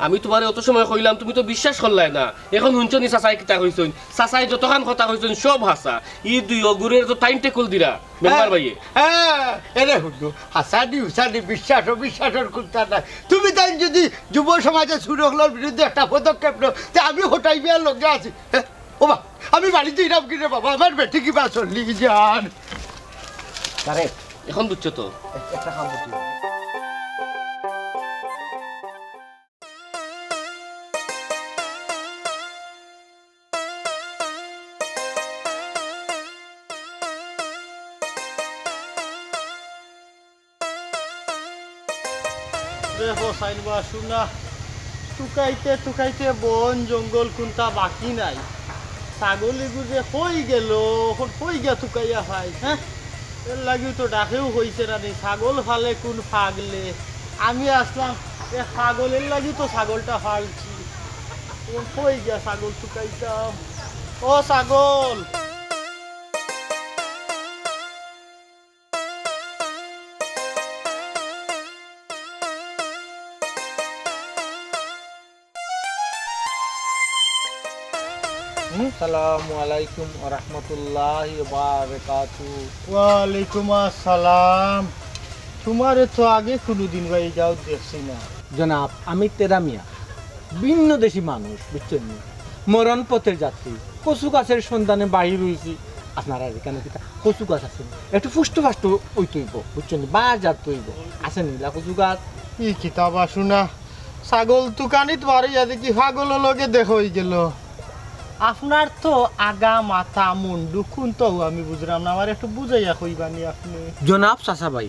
আমি তোমারে অত সময় কইলাম তুমি তো বিশ্বাস করলাই না এখন শুনছো নি চাচাই কিতা কইছন চাচাই যতখান কথা কইছন সব হাসা ই দুই অগুরের তো টাইম টেকুল দিরা মেম্বার ভাইয়ে হ্যাঁ এরে হুডু হাসানি হুসানি বিশ্বাসের কুর্তা নাই তুমি তাই যদি যুব সমাজে সুরগুলোর বিরুদ্ধে একটা পদক্ষেপ নাও তা আমি হোটাই বিয়ার লোকে আছি ও বা আমি বাড়িতে ইরাম কিনে বাবা আমার বেটি কি বা চললি যান আরে এখন বুঝছো তো একটা কাম করতে দেখো সাইনবা শুনা টুকাইতে বন জঙ্গল কোনটা বাকি নাই ছাগলিগু যে হই গেল হই গিয়া টুকাইয়া খাই হ্যাঁ এর লাগিও তো ডাকেও হইছে না রে ছাগল ফালে কোন ফাগলে আমি আসলাম এ ছাগলের লাগি তো ছাগলটা ফালছি হই গিয়া ছাগল টুকাইতাম ও ছাগল আসসালামু আলাইকুম ওয়া রাহমাতুল্লাহি ওয়া বারাকাতুহু ওয়ালাইকুম আসসালাম তোমারে তো আগে কোনোদিন ভাই যাও দেখছি না জনাব আমি তেরা মিয়া ভিন্ন দেশি মানুষ বুঝছেন নি মরণ পথের যাত্রী কচু গাছের সন্ধানে বাহির হইছি আপনারা এখানে কিতা কচু গাছ আছে একটু ফুষ্ট ফাষ্ট ওই তৈব বুঝছেন নি বাজার তৈব আছে নীলা কচু গাছ ই কিতাবা শুনা ছাগল তুকানিত মারিয়া দেখি ছাগলের লগে দেখ হয়ে গেল আপনার তো আগা মাথা মুন্ডু কোন তো আমি বুঝলাম না আমার একটু বুঝাইয়া কইবানি আপনি জনাব চাচা ভাই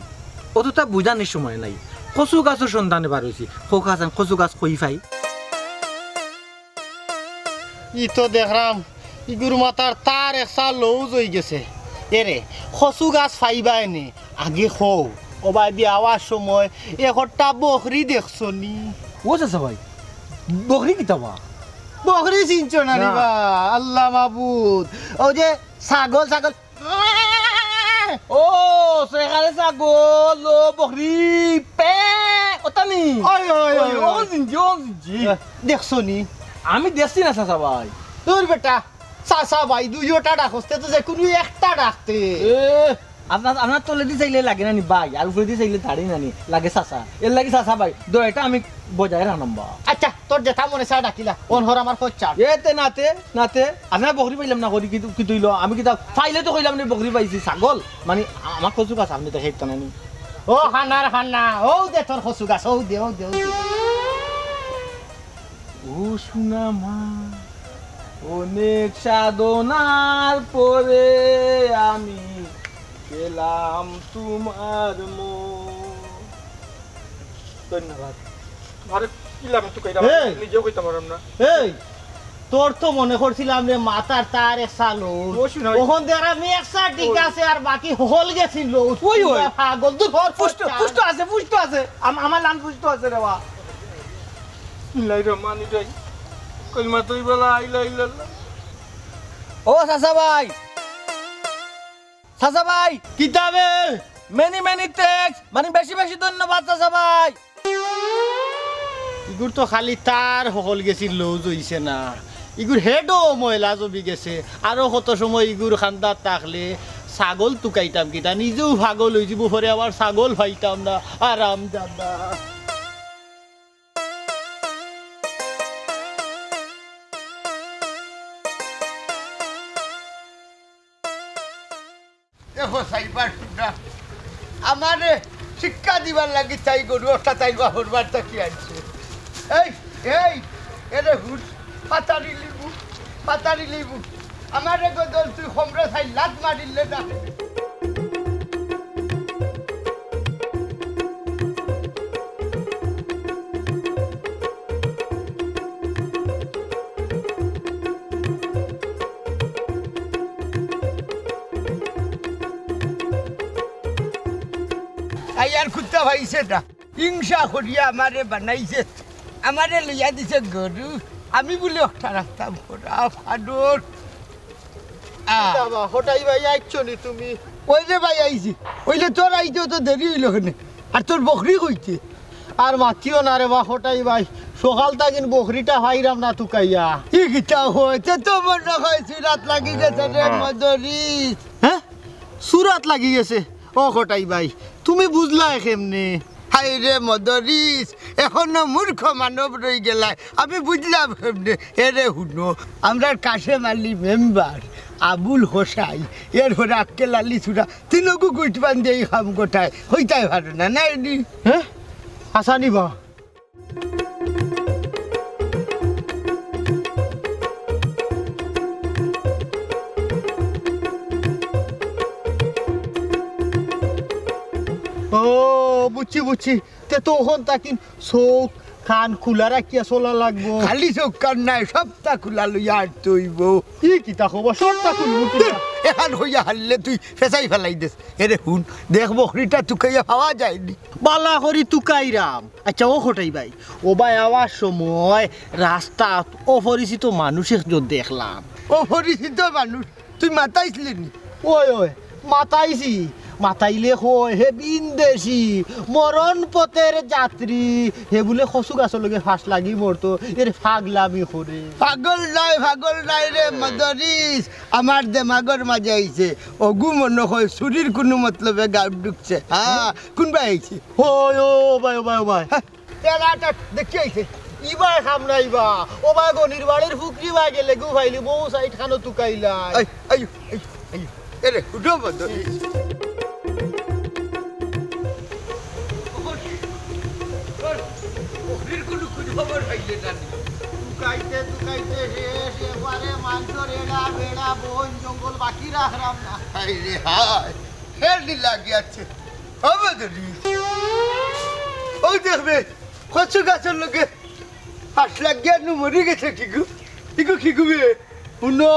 অতটা বুঝানোর সময় নাই কচু গাছের সন্ধানে বার হয়েছি কচু গাছ কই পাই ই তো দেখলাম ইগুর মাথার তার একটা লউজ হয়ে গেছে এরে কচু গাছ ফাইবা এনে আগে খৌ ওবাই দিয়ে আওয়ার সময় একটা বকরি দেখছো নি ও চাচা ভাই বকরি কিতাবা বকরি চিনছ না রে বা আল্লাহ মাবুদ ও যে ছাগল ছাগল ও সেখানে ছাগল ও বকরি পে ওতানি ওই ওই ওই ও জিনজি দেখছো নি আমি দেখছি না চাচা ভাই তোর বেটা চাচা ভাই দুইটা ডাকতে তো যে কোনো একটা ডাকতে আপনার তলেদি চাইলে লাগে না নি ভাই আর উপরে দিয়ে চাইলে দাঁড়ি না নি লাগে চাচা এর লাগে চাচা ভাই দয়টা আমি বজায় রাখলাম বা আচ্ছা তোর যেটা মনে চায় ডাকিলা অনহর আমার খরচা এতে নাতে নাতে আপনার বকরি পাইলাম না করি কি তুইল আমি কিতা ফাইলে তো কইলাম নি বকরি পাইছি ছাগল মানে আমার কচু গাছ আপনি তো খেতে নানি ও খানার খানা ও দে তোর কচু গাছ ও দে ও দে ও দে ও সোনা মা অনেক সাধনার পরে আমি পেলাম তোমার ধন্যবাদ আরে কি লাগে তো কইরা নিজেও কইতাম পারলাম না এই তোর তো মনে করছিলাম রে মাথার তার সালো ওখান দিয়ে আমি একসা ঠিক আছে আর বাকি হল গেছিল ওই ওই পাগল তুই ঘর পুষ্ট আছে আমার লান পুষ্ট আছে রে বা লাই রহমান ইরাই কলমা তুই বলা আইলা ইল্লাল্লাহ ও চাচা ভাই কিতাবে মেনি থ্যাঙ্কস মানে বেশি বেশি ধন্যবাদ চাচা ভাই ইগুর তো খালি তার হল গেছিল লউজ হইছে না ইগুর হেডও ময়লা জবি গেছে আরো কত সময় ইগুর খান্দার থাকলে ছাগল টুকাইতাম কিটা নিজেও ভাগল হয়ে যাব পরে আবার ছাগল ভাইতাম না আরাম দাদা দেখো সাইবার সুন্দর আমার শিক্ষা দিবার লাগি চাই গরু একটা তাই বাহরবার তাকি আনছে এই এই এরে হুট পাতারি লিবু আমার গদল তুই হোমরা চাই লাত মারিলে না আয়ার কুত্তা ভাইছে না হিংসা করিয়া আমারে বানাইছে আমারে লইয়া দিছে গরু আমি বলে একটা রাখতাম ওরা ফাডর হঠাই ভাই আইছো নি তুমি ওই যে ভাই আইছি ওইলে তোর আইতেও তো দেরি হইল ওখানে আর তোর বকরি কইতে আর মাতিও না রে বা হঠাই ভাই সকাল তাকিন বকরিটা ভাইরাম না তুকাইয়া ই কিতা হইতে তো মনে হয় রাত লাগি গেছে রে মদরিস হ্যাঁ সুরাত লাগি গেছে ও হঠাই ভাই তুমি বুঝলা কেমনে হাই রে মদরিস এখনো মূর্খ মানব রয়ে গেলায় আমি বুঝলাম কেমনে এরে হুনো আমরা কাশেম আলী মেম্বার আবুল হোসাই এর হরে আক্কেল আলী সুরা তিনকু গুইটবান দিয়ে খাম গোটায় হইতাই পারো না না এনি হ্যাঁ আসানি বা ও বুঝছি তে তো ওখান তাকিন চোখ কান খোলা রাখিয়া চলা লাগবো খালি চোখ কান নাই সবটা খোলা লইয়া আর তৈব কি কিতা খবর সবটা খুলবো এখান হইয়া হারলে তুই ফেসাই ফেলাই দেস এরে হুন দেখ বকরিটা তুকাইয়া পাওয়া যায়নি বালা করি তুকাইরাম আচ্ছা ও হঠাই ভাই ও ভাই আওয়ার সময় রাস্তা অপরিচিত মানুষের দেখলাম অপরিচিত মানুষ তুই মাতাইছিলি নি ওই মাতাইছি মাতাইলে হয় হে বিন্দেশি মরণ পথের যাত্রী হে বলে কচু গাছের লগে ফাঁস লাগি মরতো এর ফাগলামি করে পাগল নাই রে মদরিস আমার দেমাগর মাঝে আইছে অগু মনে হয় চুরির কোনো মতলবে গাঁত ঢুকছে হ্যাঁ কোনবা আইছে ও ভাই তেরাটা দেখি আইছে ইবা সামনাইবা ও ভাই গনির বাড়ির ফুকরি ভাই গেলে গু ভাইলি বউ সাইড খানো তুকাইলা আইও এরে উঠো মদরিস তুকাইতে শেষ এবারে মাংসর এড়া বেড়া বন জঙ্গল বাকি রাখলাম না হাই রে হাই ফের দিলা গিয়াছে হবে মদরিস ও দেখবে কচু গাছের লোকে ফাঁস লাগিয়া নু মরি গেছে কিগু বে শুনো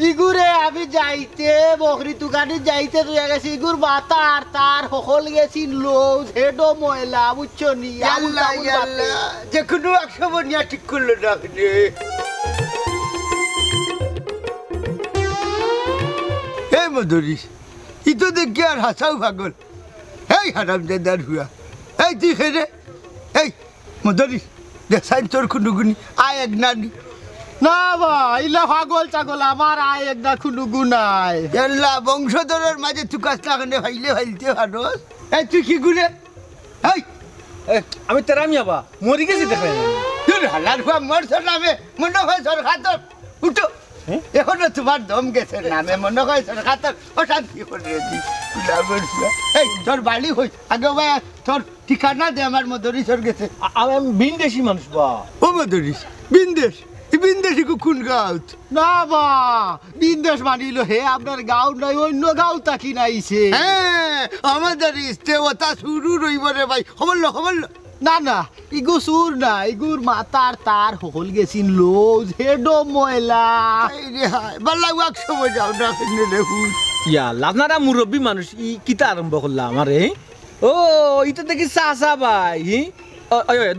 ইগুরে আমি যাইতে বকরি দোকানে যাইতে তুই গেছি ইগুর মাথা আর তার সকল গেছি লোজ হেডো ময়লা বুঝছো নি আল্লাহ আল্লাহ যে কোনো একশো বনিয়া ঠিক করলো না হে মধুরিস ই তো দেখি আর হাসাও পাগল এই হারাম দাদার হুয়া এই তুই খেয়ে এই মধুরিস দেখাই তোর খুনুগুনি আয় এক নানি না ভাই ইলা পাগল ছাগল আমার আয় একটা কোনো গুনাই আল্লাহ বংশধরের মাঝে তুই কাজ লাগানে ভাইলে ভাইলতে ভারস এই তুই কি গুনে এই আমি তেরামি আবা মরি গেছি দেখে তুই হালার হুয়া মরছ নামে মনে হয় সরকার উঠো এখনো তোমার দম গেছে নামে মনে হয় সরকার অশান্তি করে দি এই তোর বাড়ি হই আগে ভাই তোর ঠিকানা দে আমার মধুরিসর গেছে আমি বিনদেশি মানুষ বা ও মধুরিস বিন্দেশ বিন্দেশি কোন গাঁত না বা বিন্দেশ মানিল হে আপনার গাঁও নাই অন্য গাঁও তাকি নাইছে হ্যাঁ আমাদের ইস্তে ওটা শুরু রইব রে ভাই হবল না না ইগু সুর না ইগুর মাতার তার হল গেছিন লোজ হেডো ময়লা এই রে হায় বাল্লা ওয়াক সময় যাও না কিনে দেখুন ইয়া আপনারা মুরব্বী মানুষ ই কিতা আরম্ভ করলাম আমারে ও ইটা দেখি চাচা ভাই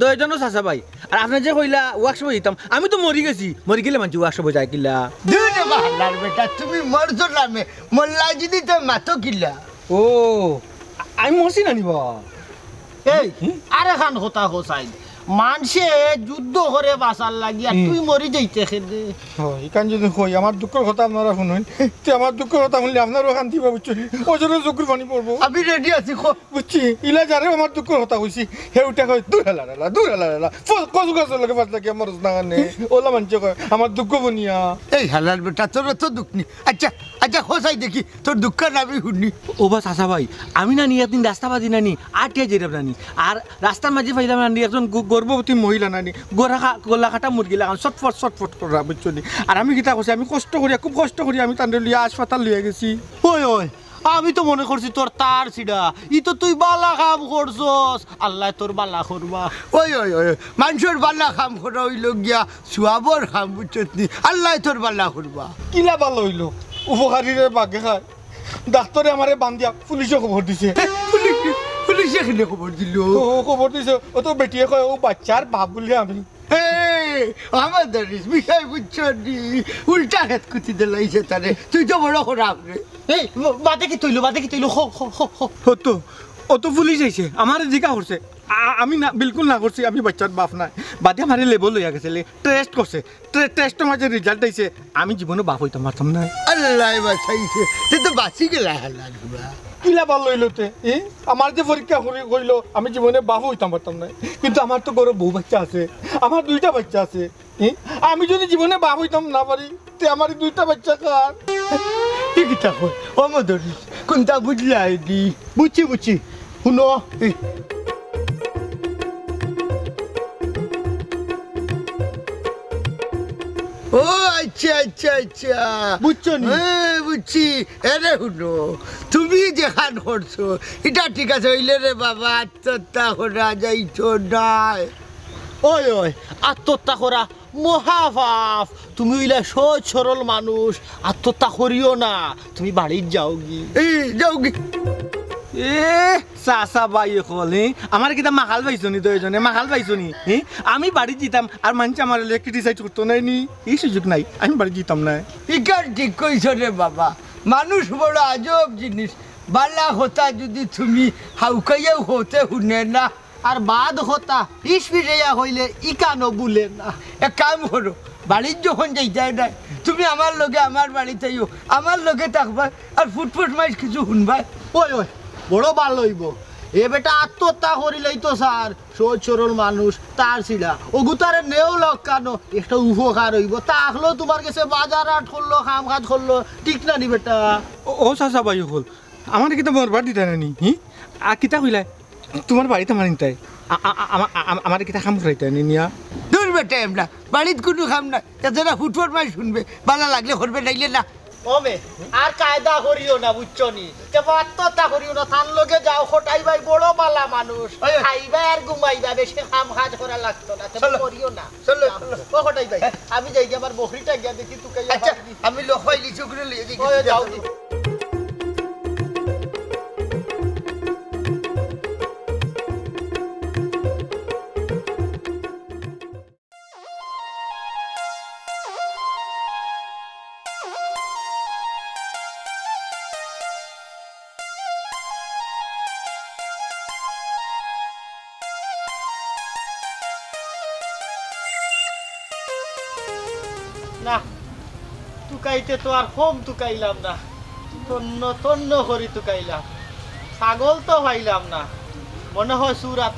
দুইজনও চাচা ভাই আর আপনার যে কইলা ওয়ার্কশপ যেতাম আমি তো মরি গেছি মরি গেলে মানছি ওয়ার্কশপে যাই কিলা দুইটা বাহার বেটা তুমি মরছো নামে মোল্লা যদি তো মাতো কিলা ও আমি মরছি না নিবা এই আরে খান হতা হোসাইন মানুষে যুদ্ধ করে বাঁচার লাগিয়া তুই মরি যাইতে খেলে এখান যদি কই আমার দুঃখের কথা আপনারা শুনুন তো আমার দুঃখের কথা শুনলে আপনারও শান্তি পাবো ওজনে চকুর পানি পড়বো আমি রেডি আছি বুঝছি ইলা যারে আমার দুঃখের কথা কইছি হে উঠে কয় দূর হেলা কচু গাছের লগে পাঁচ লাগে আমার না কারণে ওলা মানুষে কয় আমার দুঃখ বনিয়া এই হালার বেটা তোর তো দুঃখ নি আচ্ছা হোসাই দেখি তোর দুঃখ নামি শুনি ও বাস আসা ভাই আমি না নিয়ে একদিন রাস্তা বাজি নানি আটিয়া যেরাম নানি আর রাস্তার মাঝে পাইলাম নানি একজন গর্ভবতী মহিলা নানি গলা কাটা মুরগি লাগান ছটফট করা বুঝছো নি আর আমি কিতা করছি আমি খুব কষ্ট করি আমি তান্ডে লিয়া হাসপাতাল লিয়ে গেছি ওই আমি তো মনে করছি তোর তার ছিড়া ই তো তুই বালা কাম করছস আল্লাহ তোর বালা করবা ওই মানুষের বালা খাম করা হইল গিয়া সুয়াবর খাম বুঝছত নি আল্লাহ তোর বালা করবা কিলা ভালো হইলো উপকারীরে বাগে খায় ডাক্তারে আমারে বান্ধিয়া পুলিশে খবর দিছে পুলিশে এখানে খবর দিল খবর দিছে ও তো বেটিয়ে কয় ও বাচ্চার বাপ বলে আমি আমাদের বিষয় বুঝছো নি উল্টা খেত কুতি দিলাইছে তারে তুই তো বড় খারাপ রে এই বাদে কি তৈলো হতো ও তো পুলিশ আইছে আমার জিজ্ঞা করছে আমি না বিলকুল না করছি আমি বাচ্চার বাপ নাই বাদে আমার লেবল লইয়া গেছে টেস্ট করছে টেস্টের মাঝে রেজাল্ট আইছে আমি জীবনে বাপ হইতাম পারতাম না আল্লাহ বাঁচাইছে তুই তো বাঁচি গেলা হালার কিলা ভালো হইলো তে আমার যে পরীক্ষা হইলো আমি জীবনে বাপ হইতাম পারতাম না কিন্তু আমার তো বড় বউ বাচ্চা আছে আমার দুইটা বাচ্চা আছে আমি যদি জীবনে বাপ হইতাম না পারি তে আমার দুইটা বাচ্চা কার ঠিকটা কই ও মধুরিস কোনটা বুঝলে আইডি বুঝছি শুনো ও আচ্ছা বুঝছো নি বুঝছি এরে শুনো তুমি যেখান করছো এটা ঠিক আছে হইলে রে বাবা আত্মহত্যা করা যাইতো নাই ওই আত্মহত্যা করা মহাপাপ তুমি ওইলা সহজ সরল মানুষ আত্মহত্যা করিও না তুমি বাড়ির যাও গি যাও গি চাচা বাই হল আমার কিতা মাখাল পাইছো নি দুইজনে মাখাল পাইছো নি আমি বাড়ি যেতাম আর মানুষ আমার ক্রিটিসাইজ করতো নাই নি এই সুযোগ নাই আমি বাড়ি যেতাম না ইকার ঠিক কইছ রে বাবা মানুষ বড় আজব জিনিস বালা হতা যদি তুমি হাউকাইয়াও হতে শুনে না আর বাদ হতা ইসপিরেয়া হইলে ইকানো বলে না এক কাম করো বাড়ির যখন যাইতে নাই তুমি আমার লগে আমার বাড়িতেও আমার লগে থাকবা আর ফুটফুট মাইস কিছু শুনবা ওই বড় ভালো হইব এ বেটা আত্মহত্যা করিলেই তো স্যার সহজ সরল মানুষ তার ছিলা ওগুতারে নেও লক্ষানো একটা উপকার হইব তাহলেও তোমার কাছে বাজার হাট করলো কাম কাজ করলো ঠিক না নি বেটা ও চাচা বাই হল আমার কিতা মরবার দিতা নানি আর কিতা কইলা তোমার বাড়িতে মারিন তাই আমার কিতা কাম করাইতে নিয়া দূর বেটা এমনা বাড়িত কোনো কাম না যারা ফুটফুট মাইস শুনবে বালা লাগলে করবে নাইলে না ওমে আর কায়দা করিও না বুঝছো নি কেবল আত্মহত্যা করিও না থান লগে যাও খটাই ভাই বড় বালা মানুষ খাইবা আর ঘুমাইবা বেশি কাম কাজ করা লাগতো না তুমি করিও না চলো ও খটাই ভাই আমি যাই গিয়ে আমার বকরিটা গিয়া দেখি তুই আচ্ছা আমি লখাই লিচু করে লিয়ে দিই যাও না তুকাইতে তো আর কম তুকাইলাম না তন্ন তন্ন করি তুকাইলাম ছাগল তো পাইলাম না মনে হয় সুরাত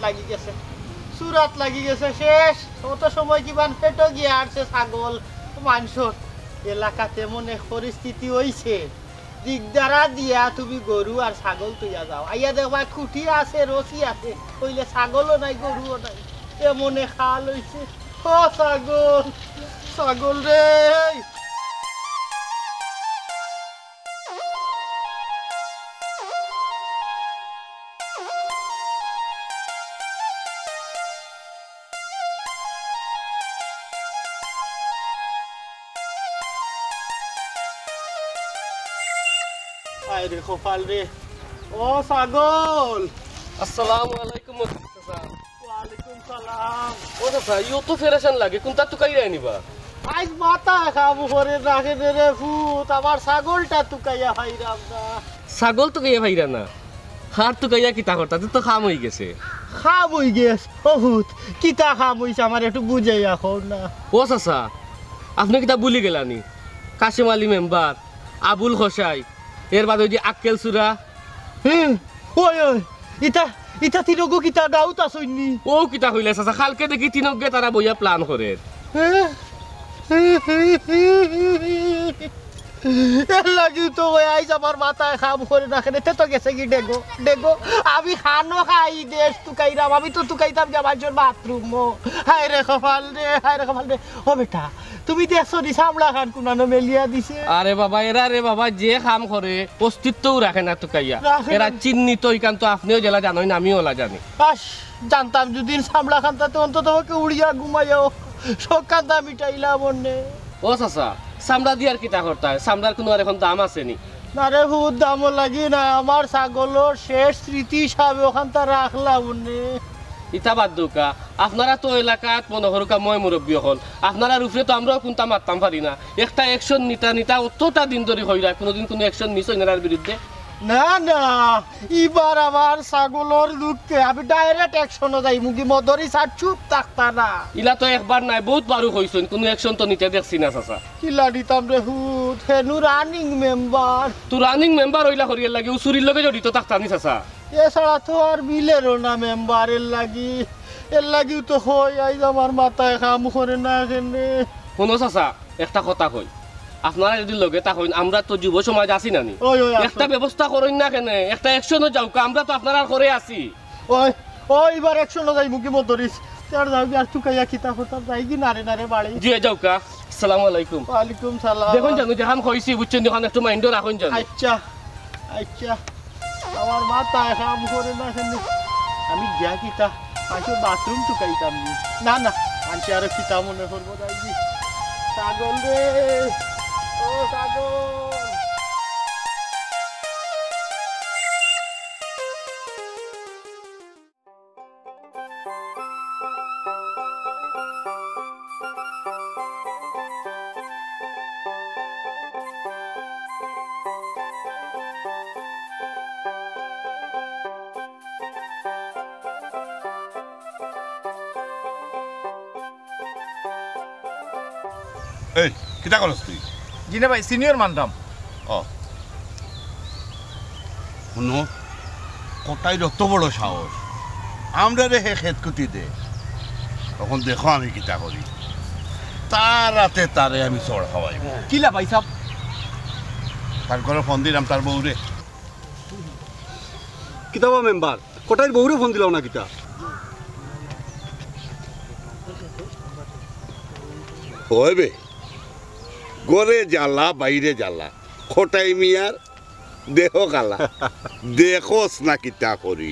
লাগি গেছে শেষ অত সময় কিমান পেটো গিয়ে আসছে ছাগল মানুষের এলাকাতে মনে পরিস্থিতি হইছে দিগদারা দিয়া তুমি গরু আর ছাগল তুইয়া যাও আইয়া দেখবা খুঁটি আছে রশি আছে কইলে ছাগলও নাই গরুও নাই এমনে খাল হইছে ও ছাগল রে আরে কপাল রে ও ছাগল আসসালামু আলাইকুম চাচা ওয়ালাইকুম সালাম ও চাচা ইও তো ফেরেশান লাগে কোনটা তুকাই রাইনিবা আজ মাথা খাবো করে রাখে রে ভূত আমার ছাগলটা তুকাইয়া হাইরাম না ছাগল তো গাইয়া ভাইরা না হাত তো গাইয়া কিতা করতা তো খাম হয়ে গেছে খাম হই গেছ ও ভূত কিতা খাম হইছে আমার একটু বুঝাইয়া খো না ও চাচা আপনি কিতা ভুলি গেলানি কাশিম আলী মেম্বার আবুল হোসাই এর বাদে যে আক্কেল সুরা ওই ইটা তিনগো কিতা ডাউট আসইনি ও কিতা হইলে চাচা কালকে দেখি তিনকে তারা বইয়া প্ল্যান করে লাগি তো আইজ আমার মাথায় খাম করে রাখে তে তো গেছে কি ডেগো আমি খানো খাই দেশ তুকাইরাম আমি তো তুকাইতাম যে আমার বাথরুম হায় রে কপাল রে ও বেটা তুমি দেখছো নি সামলা খান কুনানো মেলিয়া দিছে আরে বাবা এরা রে বাবা যে খাম করে অস্তিত্বও রাখে না তুকাইয়া এরা চিহ্নিত ইকান তো আপনিও জেলা জানোই না আমিও ওলা জানি জানতাম যদি সামলা খান তাতে অন্তত উড়িয়া ঘুমাইও সকালটা মিটাইলাম অন্যে ও চাচা সামলা দিয়ার কিতা করতে হয় সামলার কোনো আর এখন দাম আসেনি না রে বহুত দামও লাগি না আমার ছাগলের শেষ স্মৃতি হিসাবে ওখানটা রাখলাম অন্যে ইটা বাদ দৌকা আপনারা তো এলাকাত মনে করুকা মই মুরব্বী হল আপনারা রূপে তো আমরাও কোনটা মারতাম পারি না একটা অ্যাকশন নিতা অতটা দিন ধরে হইরা কোনোদিন কোনো অ্যাকশন নিছ এনার বিরুদ্ধে না এবার আমার ছাগলের দুঃখে আমি ডাইরেক্ট অ্যাকশনে যাই মুগি মদরি সার চুপ থাকতা না ইলা তো একবার নাই বহুত বারু হইছেন কোনো অ্যাকশন তো নিতে দেখছি না চাচা কিলা দিতাম রে হুত হেনু রানিং মেম্বার তো রানিং মেম্বার হইলা করিয়ার লাগে উসুরির লগে জড়িত থাকতানি চাচা এছাড়া তো আর মিলেরও না মেম্বার এর লাগি তো হই আইজ আমার মাথায় কাম করে না এখানে শোনো চাচা একটা কথা কই আপনারা যদি লগে তা হইন আমরা তো যুব সমাজ আছি নানি একটা ব্যবস্থা করেন না কেন একটা অ্যাকশনও যাও আমরা তো আপনারা করে আছি ওই এবার অ্যাকশনে যাই মুগি মদরিস তার যাও আর তুকাইয়া কিতা হতা যাই কি নারে বাড়ি জি যাও কা আসসালামু আলাইকুম ওয়ালাইকুম সালাম দেখুন জানো যে হাম কইছি বুঝছেন যখন একটু মাইন্ড রাখুন জানো আচ্ছা আমার মাথায় কাম করে না কেন আমি গিয়া কিতা পাশে বাথরুম তুকাইতাম না আনছি আর কিতা মনে করবো যাই ছাগল রে ও ছাগল এই কিতা করস তুই জিনা ভাই সিনিয়র মানতাম শুনো কটাই অত বড় সাহস আমরা রে হে খেত কুটি দে তখন দেখো আমি কিতা করি তার রাতে তারে আমি চড় খাওয়াই কিলা ভাই সাহেব তার ঘরে ফোন দিলাম তার বউরে কিতাবা মেম্বার কটাইর বউরে ফোন দিলাও না কিতা হইবে ঘরে জ্বালা বাইরে জ্বালা খটাই মিয়ার দেহ কালা দেখোস না কিতা করি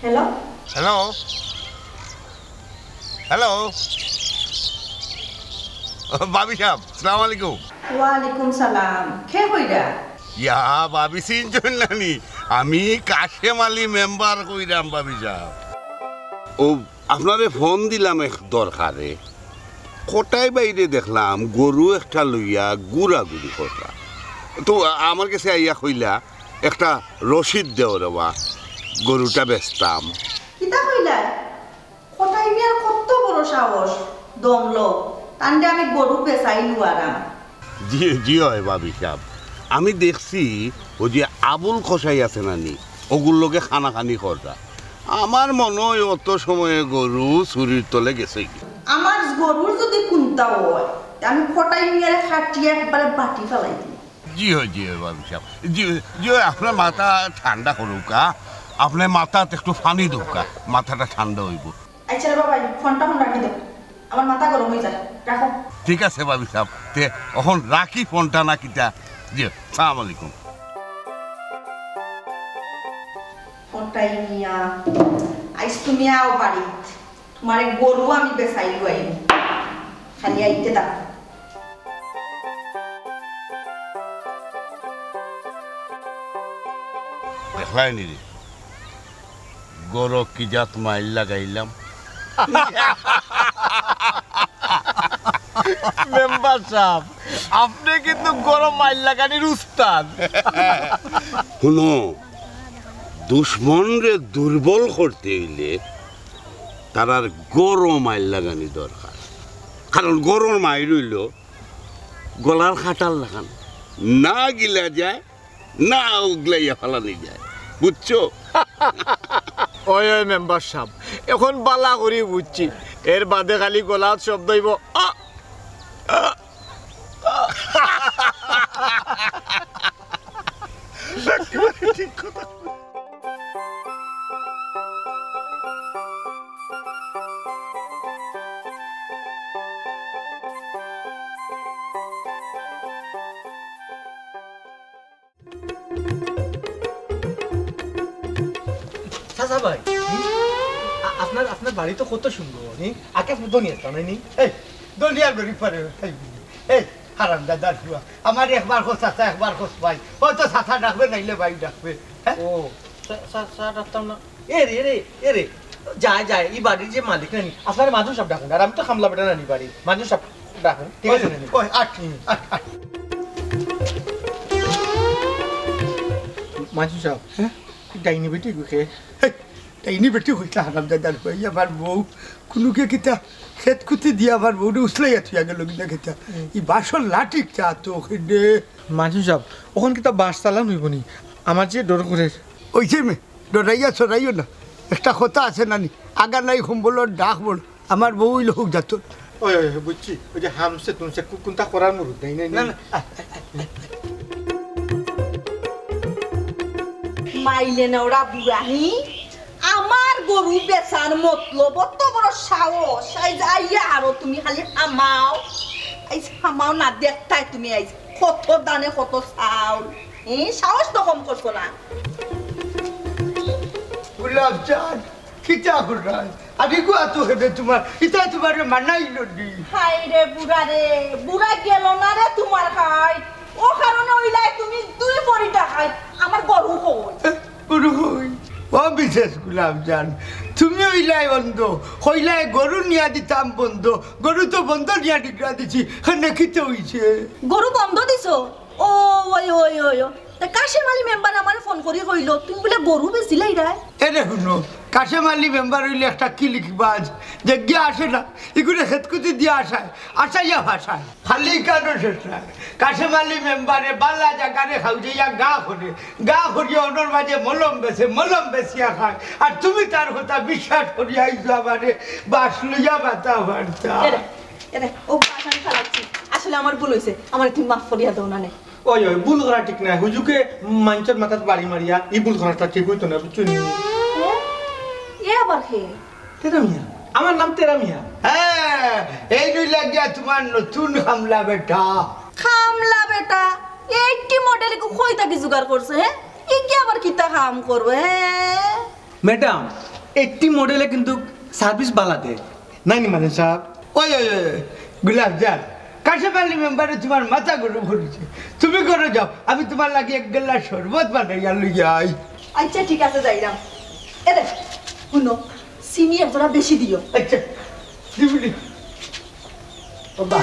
হ্যালো হ্যালো হ্যালো ভাবি সাহেব সালাম আলাইকুম ওয়ালাইকুম সালাম কে কইরা ইয়া ভাবি চিনছেন নানি আমি কাশেম আলী মেম্বার কইরাম ভাবি সাহেব ও আপনারে ফোন দিলাম এক দরকারে কোটায় বাইরে দেখলাম গরু একটা লইয়া গুড়াগুড়ি করলা তো আমার কাছে আইয়া কইলা একটা রসিদ দেও রেবা গরুটা বেচতাম কিতা কইলা কোটাই মিয়ার কত বড় সাহস দমলো তান্ডে আমি গরু বেচাইলু আরাম জি জি হয় ভাবি সাহেব আমি দেখছি ও যে আবুল খসাই আছে নানি ওগুর লোকে খানাখানি করতা আমার মনে হয় অত সময়ে গরু চুরির তলে গেছে আমার গরুর যদি কুন্তা হয় আমি কোটাই মিয়ারে খাটিয়ে একবারে বাটি ফেলাই দিই জি হয় ভাবি সাহেব জি হয় আপনার মাথা ঠান্ডা করুকা আপনার মাথা একটু পানি দৌকা মাথাটা ঠান্ডা হইব আচ্ছা রে বাবা ফোনটা রাখি দাও আমার মাথা গরম হয়ে যায় রাখো ঠিক আছে ভাবি সাহেব তে এখন রাখি ফোনটা না কিটা জি সালাম আলাইকুম কোটাই মিয়া আইস তুমি আও বাড়ি তোমার গরু আমি বেচাইলু আইনি খালি আইতে দাও দেখলাই নি গরু কি জাত মাইল লাগাইলাম মেম্বার সাহেব আপনি কিন্তু গরম মাইল লাগানির উস্তাদ শুনো দুশ্মন রে দুর্বল করতে হইলে তার আর গরম মাইল লাগানি দরকার কারণ গরম মাইল হইল গলার খাটাল লাগান না গিলা যায় না উগলাইয়া ফেলানি যায় বুঝছো ওই ওই মেম্বার সাহেব এখন বালা করি বুঝছি এর বাদে খালি গলার শব্দ হইব ঠিক কথা চাচা ভাই আপনার আপনার বাড়ি তো কত সুন্দর নি আগে আপনি দনি আসতাম নি এই দুনিয়ার গরি পারে এই হারাম দাদার ফুয়া আমার একবার খোঁজ চাচা একবার খোঁজ পাই হয়তো চাচা ডাকবে নাইলে ভাই ডাকবে ও চাচা ডাকতাম না এ রে যায় এই বাড়ির যে মালিক নানি আপনার মাঝু সব ডাকুন আর আমি তো খামলা বেটা নানি বাড়ি মাঝু সব ডাকুন ঠিক আছে নানি ওই আট মাঝু সব হ্যাঁ ডাইনি বেটি গুখে তাইনি বেটি হইতা হারাম দাদার ভাই আমার বউ কোনোকে কিতা খেত খুঁতি দিয়ে আমার বউরে উসলাইয়া থুয়া গেল কিনা খেতা এই বাসর লাঠিক চা তো ওখানে মাঝু সব ওখান কি তা বাস চালান হইব নি আমার যে ডর করে ওইছে মে ডরাইয়া চড়াইও না একটা কথা আছে নানি আগার নাই সম্বলর ডাক বল আমার বউ হইল হোক যাত ওই বুঝছি ওই যে হামসে তুমসে কোনটা করার মুরুদ নাই না মাইলে নেওরা বুড়াহি আমার গরু বেচার মতলব অত বড় সাহস আইজ আইয়া আরো তুমি খালি হামাও আইজ হামাও না দেখতাই তুমি আইজ কত দানে কত চাউল সাহস তো কম করছো না গুলাব চাঁদ খিচা গুড়াই আমি গো আতো হেবে তোমার ইতা তোমার মানাইল দি হাই রে বুড়া গেল না রে তোমার খাই ও কারণে ওইলাই তুমি দুই বড়িটা খাই আমার গরু কই গরু কই ও বিশেষ গুলাব জান তুমি ওইলাই বন্ধ হইলাই গরু নিয়া দিতাম বন্ধ গরু তো বন্ধ নিয়া ডিগরা দিছি খানে খিতে হইছে গরু বন্ধ দিছো ও ওই তা কাশেম আলী মেম্বার আমার ফোন করি কইলো তুমি বলে গরু বেচিলাই রে এরে শুনো কাশেম আলী মেম্বার হইলে একটা কি লিখবাজ যে গিয়া আসে না এগুলো হেতকুতি দিয়ে আসাইয়া ভাষায় খালি কেন শেষ নাই কাশেম আলী মেম্বারে বাল্লা জাগারে খাউজিয়া গা করিয়া অনর মাঝে মলম বেচিয়া খায় আর তুমি তার কথা বিশ্বাস করিয়া আইছো আমারে বাস লইয়া বাতা বার্তা এরে ও বাসান খালাচ্ছি আসলে আমার ভুল হইছে আমার তুমি মাফ করিয়া দাও না নে ওই ভুল করা ঠিক নাই হুজুকে মানুষের মাথাত বাড়ি মারিয়া এই ভুল করাটা ঠিক হইতো না বুঝছো এ আবার হে তেরা মিয়া আমার নাম তেরা মিয়া হ্যাঁ এই নই লাগিয়া তোমার নতুন হামলা বেটা খামলা বেটা 80 মডেল কো কই তাকি জুগাড় করছে হ্যাঁ ই কি আবার কিতা কাম করবে হ্যাঁ ম্যাডাম 80 মডেলে কিন্তু সার্ভিস বালা দে নাই নি মানে সাহেব ওই ওই গুলাব জান কাশেপালি মেম্বারে তোমার মাথা গরম করেছে তুমি করে যাও আমি তোমার লাগে এক গ্লাস শরবত বানাইয়া লইয়া আই আচ্ছা ঠিক আছে যাইরাম এ দেখ শুনো চিনি একজোড়া বেশি দিও আচ্ছা দিবলি বাবা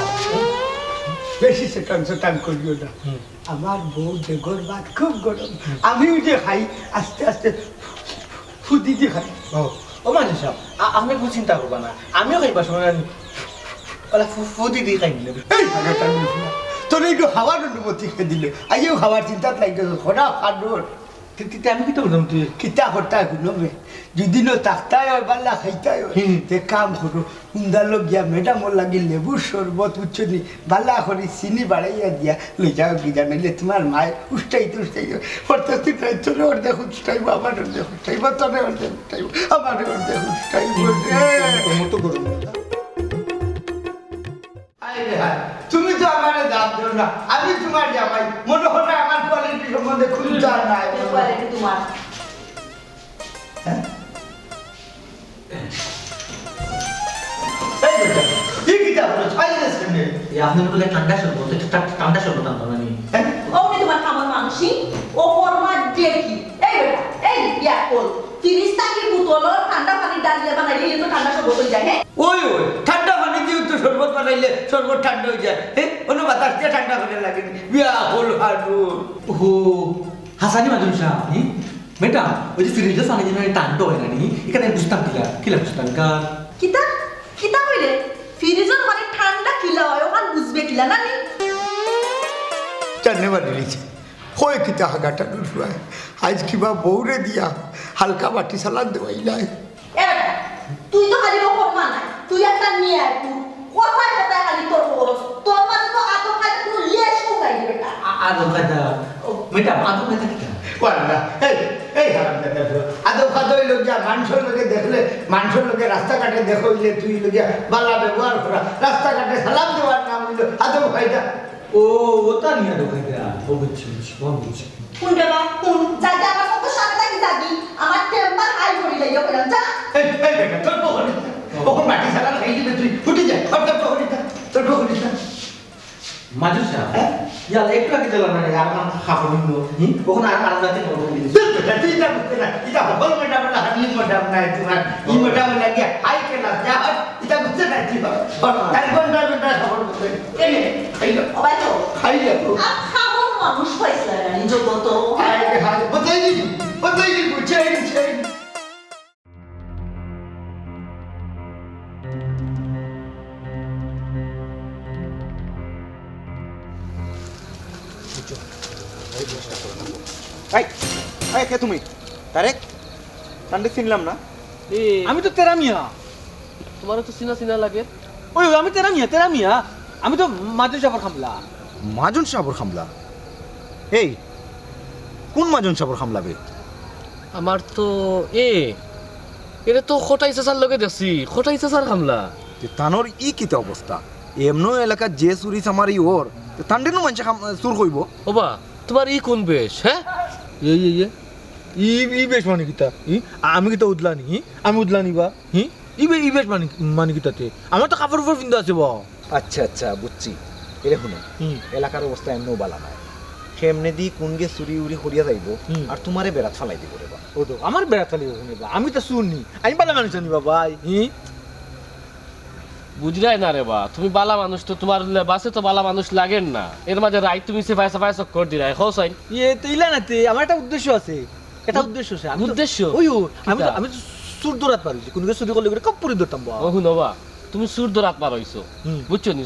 বেশি সেটান করিও না আমার বউ দেগর ভাত খুব গরম আমিও যে খাই আস্তে আস্তে ফুদি দিয়ে খাই ও মানে সাহেব আপনি কোনো চিন্তা করবা না আমিও খাইবা সময় ওলা ফুদি দিয়ে খাই দিলাম এই হাগাটা নিয়ে তোর একটু খাওয়ার অনুমতি খেয়ে দিল আইও খাওয়ার চিন্তা লাগবে খোনা খাডোর তিতে আমি কিতা বললাম তুই কিতা করতা গুনবে যদি নো তাকতায় বাল্লা খাইতায় তে কাম করো উন্দালো গিয়া ম্যাডাম লাগি লেবুর শরবত উচ্চনি বাল্লা করে চিনি বাড়াইয়া দিয়া লই যাও কি জানাইলে তোমার মায় উষ্টাই পড়তে ট্রাই চলে অর্ধে উষ্টাইব আমার অর্ধে উষ্টাইব তবে অর্ধে উষ্টাইব আমার অর্ধে উষ্টাইব মতো গরম তুমি তো আমার দাম দিও না আমি তোমার জামাই মনে হলো আমার কোয়ালিটি সম্বন্ধে খুব জান নাই কোয়ালিটি তোমার এই বেটা কি কিতা বলো ছাইলেস কেন এই আপনার বলে ঠান্ডা শরবত ঠান্ডা শরবত আনতাম না নি ওনি তোমার কামর মানুষই ও ফরমা দেখি এই বেটা এই ইয়া কল 30 টাকি বোতল ঠান্ডা পানি ডালিয়া বানাইলে তো ঠান্ডা সব বোতল যায় হ্যাঁ ওই ঠান্ডা পানি দিয়ে তো শরবত বানাইলে শরবত ঠান্ডা হয়ে যায় অন্য বাতাস দিয়ে ঠান্ডা করে লাগে বিয়া হল হারু ওহো হাসানি মাজুন শাহ ম্যাডাম ওই যে ফ্রিজে পানি যেন টানটো হয় না নি এখানে বুঝতাম কিলা বুঝতাম গান কিতা কিতা কইলে ফ্রিজের মানে ঠান্ডা কিলা হয় ওখান বুঝবে কিলা না নি জানে বানিয়েছে হয় কিতা হাগাটা নুরুয়ায় আজ কিবা বউরে দিয়া হালকা বাটি সালাদ দেওয়াইলাই এ বেটা তুই তো খালি ফরমা নাই তুই একটা নিয়ে আয় তুই কোথায় কোথায় খালি তোর খরচ তোর মানে তো আতো খাই তুই লেশ কোথায় বেটা আদম খাদা ম্যাডাম আদম খাদা কিতা পারলা এই হারাম দাদা আদৌ খাদই লোকিয়া মানুষের লোকে দেখলে মানুষের লোকে রাস্তাঘাটে দেখইলে তুই লোকিয়া বালা ব্যবহার করা রাস্তাঘাটে সালাম দেওয়ার নাম হইল আদৌ খাইটা ও ওটা নিয়ে আদম খাদা ও বুঝছি বুঝছি কোন দেবা কোন জায়গা আমার কত সাথে থাকি জাগি আমার টেম্পার হাই করি লাইও কেন যা এই বেটা তোর বহনি ওখন মাটি সালাম খাই দিবে তুই ফুটে যা তোর বহনি তোর বহনি মাজুন শাহ ইয়ালা একটু আগে দিলাম না আর আমার খাবো নিলো ওখানে আর রাতে করবো বেটা তুই এটা বুঝতে না এটা হল ম্যাডাম না হানি ম্যাডাম নাই তোমার ই ম্যাডাম লাগিয়া আই কেনা যা এটা বুঝতে না তুই তাই ঘন্টা খবর বুঝতে এই খাইলো ওবাই তো খাইলো আর খামর মানুষ পাইছে না নিজে কত হাই হাই বতাই দি বুঝাই চাই এই কে তুমি তারেক তান্ডে চিনলাম না আমি তো তেরা মিয়া তোমার তো চিনা চিনা লাগে ওই আমি তেরা মিয়া আমি তো মাজুন সাহেবের খামলা মাজন সাবর খামলা এই কোন মাজন সাবর খামলা বে আমার তো এটা তো খটাই চাচার লগে দেখছি খটাই চাচার খামলা তানোর ই কিতা অবস্থা এমনো এলাকা যে চুরি চামারি ওর তান্ডেনো মানুষ চুর কইব ওবা তোমার কোন বেশ হ্যাঁ ই বেশ মানে কিতা আমি কিতা উদলানি আমি উদলানি বা ই বেশ মানে কিতাতে আমার তো কাপড় উপর পিন্ধা আছে বা আচ্ছা আচ্ছা বুঝছি এরে শুনো এলাকার অবস্থা এমনও বালা নাই কেমনে দি কোনগে চুরি উড়ি সরিয়া যাইব আর তোমারে বেড়াত ফালাই দিব রে বা ও তো আমার বেড়া চালিয়ে শুনিবা আমি তো শুনি আমি পালা মানুষ জানিবা ভাই বুঝলাই না রে বা তুমি বালা মানুষ তো তোমার বাসে তো বালা মানুষ লাগেন না এর মাঝে রাইট তুমি সেফাই সাফাই চক্কর দিলাই হোসাইন তো ইলা না তে আমার একটা উদ্দেশ্য আছে উদ্দেশ্য ওই আমি তো সুর দৌড়াত পারছি কোন চুরি করলে কপ পরি ধরতাম বা ও শুনবা তুমি সুর দৌড়াত পার হইছো বুঝছো নি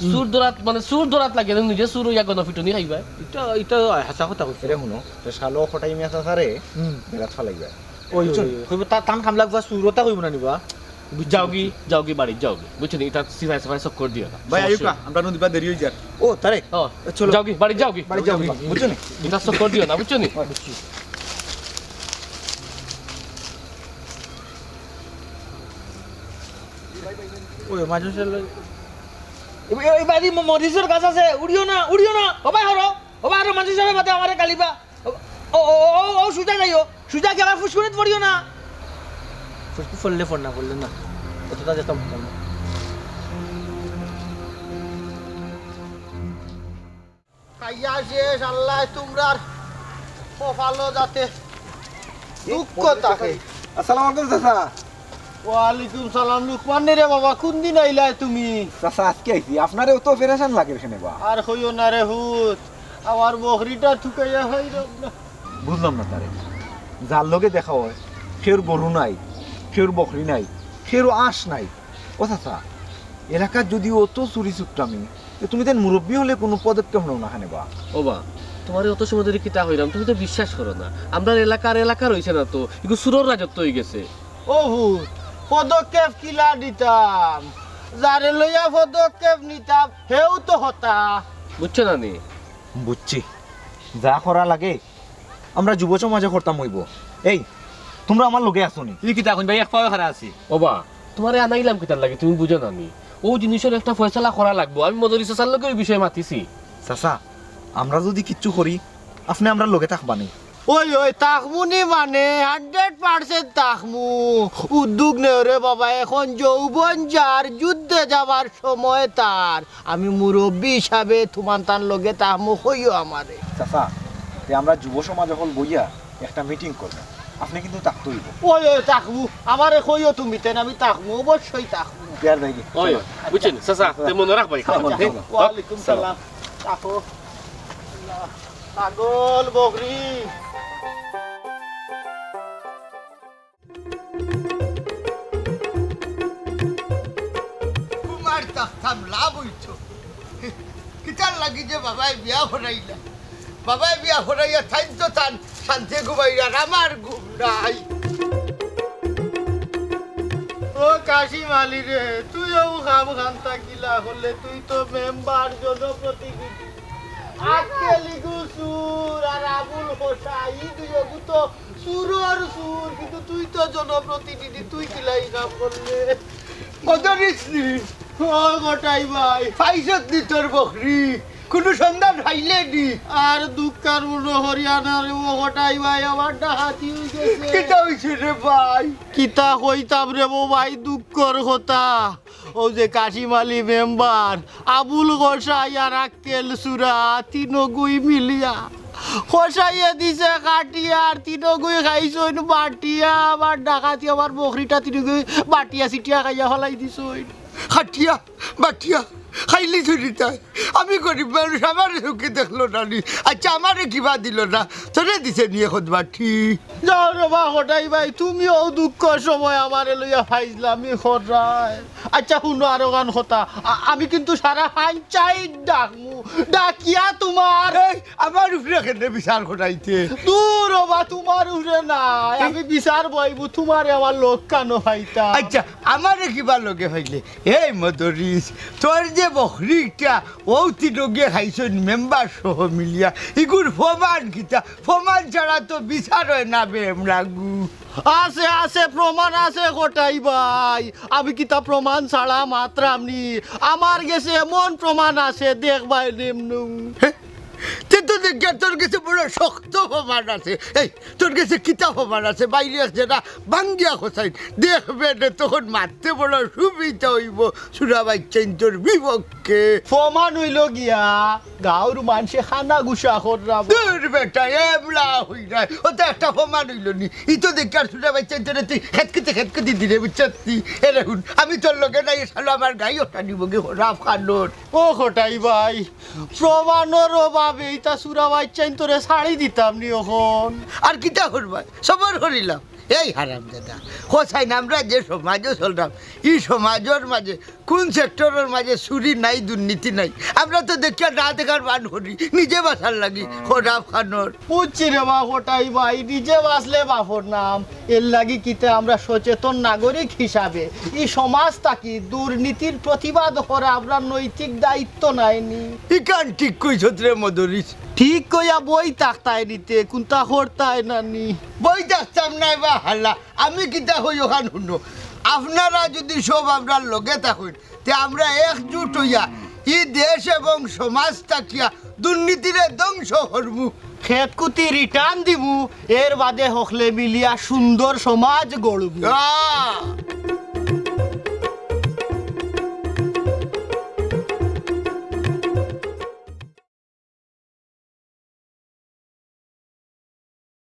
সুর দৌড়াত লাগে নিজে সুর ইয়া গন ফিটনি খাইবা এটা হাসা কথা কইছে রে শুনো শালো খটাই মিয়া চাচারে বেড়াত ফালাইবা ওই কইব টান কাম লাগবা সুরতা কইব না নিবা যাওগি বাড়ি যাওগি বুঝছো নি এটা সিফাই সাফাই চক্কর দিও না ভাই আইকা আমরা নদী বা দেরি হই যার ও তারেক চলো যাওগি বাড়ি যাওগি বুঝছো নি এটা চক্কর দিও না বুঝছো নি কই মাঝে এই বাড়ি মরিচের গাছ আছে উড়িও না হবাই হরো মাঝে যাবে বাদে আমারে গালিবা ও সুজা যাইও সুজা কি আমার ফুসকুনিত পড়িও না ফুসকু পড়লে না কতটা যেতাম খাইয়া শেষ আল্লাহ তোমরা কপালো যাতে দুঃখ থাকে। আসসালামু আলাইকুম চাচা। ওয়ালাইকুম সালাম। লুকমান রে বাবা কোন দিন আইলাই তুমি? চাচা আজকে আইছি, আপনারে তো অপারেশন লাগে এখানে বা। আর হইও না রে হুত, আমার বকরিটা ঠুকাইয়া হইরব না। বুঝলাম না তারে, যার লগে দেখা হয় সের গরু নাই, সের বকরি নাই, সের আঁশ নাই। ও চাচা এলাকার যদি অত চুরি চুপটামি, তুমি তেন মুরব্বী হলে কোনো পদক্ষেপ নাও না খানে বা। ও বা তোমার অত সময় ধরে কিতা হইলাম, তুমি তো বিশ্বাস করো না। আমরা এলাকা রয়েছে না তো, এগুলো সুরর রাজত্ব হয়ে গেছে। ও হুত পদক্ষেপ কিলা দিতাম, যারে লইয়া পদক্ষেপ নিতাম হেও তো হতা। বুঝছো না নি? বুঝছি, যা করা লাগে আমরা যুব সমাজে করতাম হইব। এই তোমরা আমার লগে আসো নি? তুই কিতা কইন ভাই এক পাওয়া খারা আছি। ও বা তোমারে আনাইলাম কিতার লাগে, তুমি বুঝো না নি? ও জিনিসের একটা ফয়সালা করা লাগবো। আমি মদরি চাচার লোকের বিষয়ে মাতিছি। চাচা আমরা যদি কিচ্ছু করি আপনি আমরা লগে থাকবানি। ওই তাকমুনি মানে 100% তাকমু। উদ্যোগ নেও রে বাবা, এখন যৌবন যার, যুদ্ধে যাবার সময় তার। আমি মুরব্বী হিসাবে তোমার তার লগে তাকমু হইও আমারে। চাচা আমরা যুব সমাজ হল বইয়া একটা মিটিং করব, আপনি কিন্তু থাকতে হইব। ওই তাকমু আমারে কইও তুমি, তেন আমি তাকমু, অবশ্যই তাকমু। বিয়ার ভাই ওই বুঝছেন চাচা, তে মনে রাখবাই। ওয়ালাইকুম সালাম। তাকো পাগল বকরি। কুমার তাকতাম লাভ হইতো কিতার লাগি যে বাবাই বিয়া হরাইলা, বাবাই বিয়া হরাইয়া থাইন তো তান শান্তি ঘুমাইয়া, আমার ঘুম নাই। ও কাশিম আলী রে, তুইও খাম খান থাকিলা হলে, তুই তো মেম্বার জনপ্রতিনিধি। আজকে সুর আর আবুল হোসাই দুইও তো সুরর সুর, কিন্তু তুই তো জনপ্রতিনিধি, তুই কিলাই কাম করলে মদরিসনি। ও গোটাই ভাই ফাইসত নি তোর বকরি, কোনো সন্ধান পাইলে নি? আর দুঃখার মনে হরিয়ানার ও গোটাই ভাই আমার ডাহাতি হয়ে গেছে। কিতা হইছে রে ভাই? কিতা কইতাম রে ও ভাই, দুঃখর কথা। ও যে কাশিম আলী মেম্বার, আবুল গোসাই আর আক্কেল সুরা তিনগুই মিলিয়া খসাইয়া দিছে কাটিয়া, আর তিনগুই খাইছইন বাটিয়া। আমার ডাকাতি আমার বকরিটা তিনগুই বাটিয়া চিটিয়া খাইয়া ফেলাই দিছইন। খাটিয়া বাটিয়া খাইলি চুরি তাই। আমি গরিব মানুষ, আমার চোখে দেখলো না নি। আচ্ছা আমারে কিবা দিল না, তোরে দিছে নিয়ে এখন বাটি। যাও রে বা হটাই ভাই, তুমিও দুঃখর সময় আমারে লইয়া ফাইজলামি খরাই। আচ্ছা শুনো আরো গান কথা, আমি কিন্তু সারা চাই ডাকমু, ডাকিয়া তোমার আমার উপরে কেন বিচার করাইতে? দূর বা তোমার উপরে নাই, আমি বিচার বইবু তোমারে আমার লোক কানো ফাইতা। আচ্ছা আমারে কিবা লগে ফাইলে? এই মদরিস, তোর যে বকরিটা ও তিনগে খাইছন মেম্বার সহ মিলিয়া, ইগুর ফমান কিতা? ফমান ছাড়া তো বিচার হয় না বেম লাগু। আছে আছে প্রমাণ আছে গোটাই ভাই, আমি কিতা প্রমাণ ছাড়া মাত্র আপনি আমার গেছে এমন প্রমাণ আছে দেখবাই নেমনু। তোর কাছে বড় শক্ত প্রমাণ আছে। এই তোর কাছে কিতা প্রমাণ আছে? বাইরে আছে না বাঙ্গিয়া খোসাই দেখবে না, তখন মারতে বড় সুবিধা হইব সুরা বাচ্চাইন তোর বিপক্ষে। প্রমাণ হইল গিয়া গাঁর মানুষে খানা গুসা করলাম। তোর বেটা এবলা হই নাই, ও তো একটা প্রমাণ হইল নি। ই তো দেখি আর সুরা বাচ্চাইন তোর তুই খেতকে দিলে বুঝছি। এ দেখুন আমি তোর লগে নাই সালো আমার গাই ওটা নিব গে রাফ খানোর। ও খোটাই ভাই প্রমাণের অভাবে ইতা সুরা বাচ্চাইন তোরে শাড়ি দিতাম নি এখন। আর কিতা করবা, সবর করিলাম। এই হারাম দাদা কোথায় আমরা যে সমাজও চললাম, এই সমাজের মাঝে কোন সেক্টরের মাঝে চুরি নাই, দুর্নীতি নাই। আমরা তো দেখিয়া না দেখার বান করি, নিজে বাঁচার লাগি খোরাব খানোর। বুঝছি রে বা ওটাই ভাই, নিজে বাঁচলে বাপর নাম। এর লাগি কিতে আমরা সচেতন নাগরিক হিসাবে এই সমাজ থাকি দুর্নীতির প্রতিবাদ করা আমরা নৈতিক দায়িত্ব নাইনি। ইকান ঠিক কইছত রে মদরিস, ঠিক কইয়া বই তাকতাই নিতে কোনটা হরতাই নানি। বই দেখতাম নাই বা হাল্লা, আমি কিতা হই ওখান শুনো। আপনারা যদি সব আমরা লগে থাকুন তে আমরা একজুট হইয়া এই দেশ এবং সমাজ থাকিয়া দুর্নীতিরে ধ্বংস করবো খেত কুতি রিটার্ন দিমু এর বাদে হকলে মিলিয়া সুন্দর সমাজ গড়বু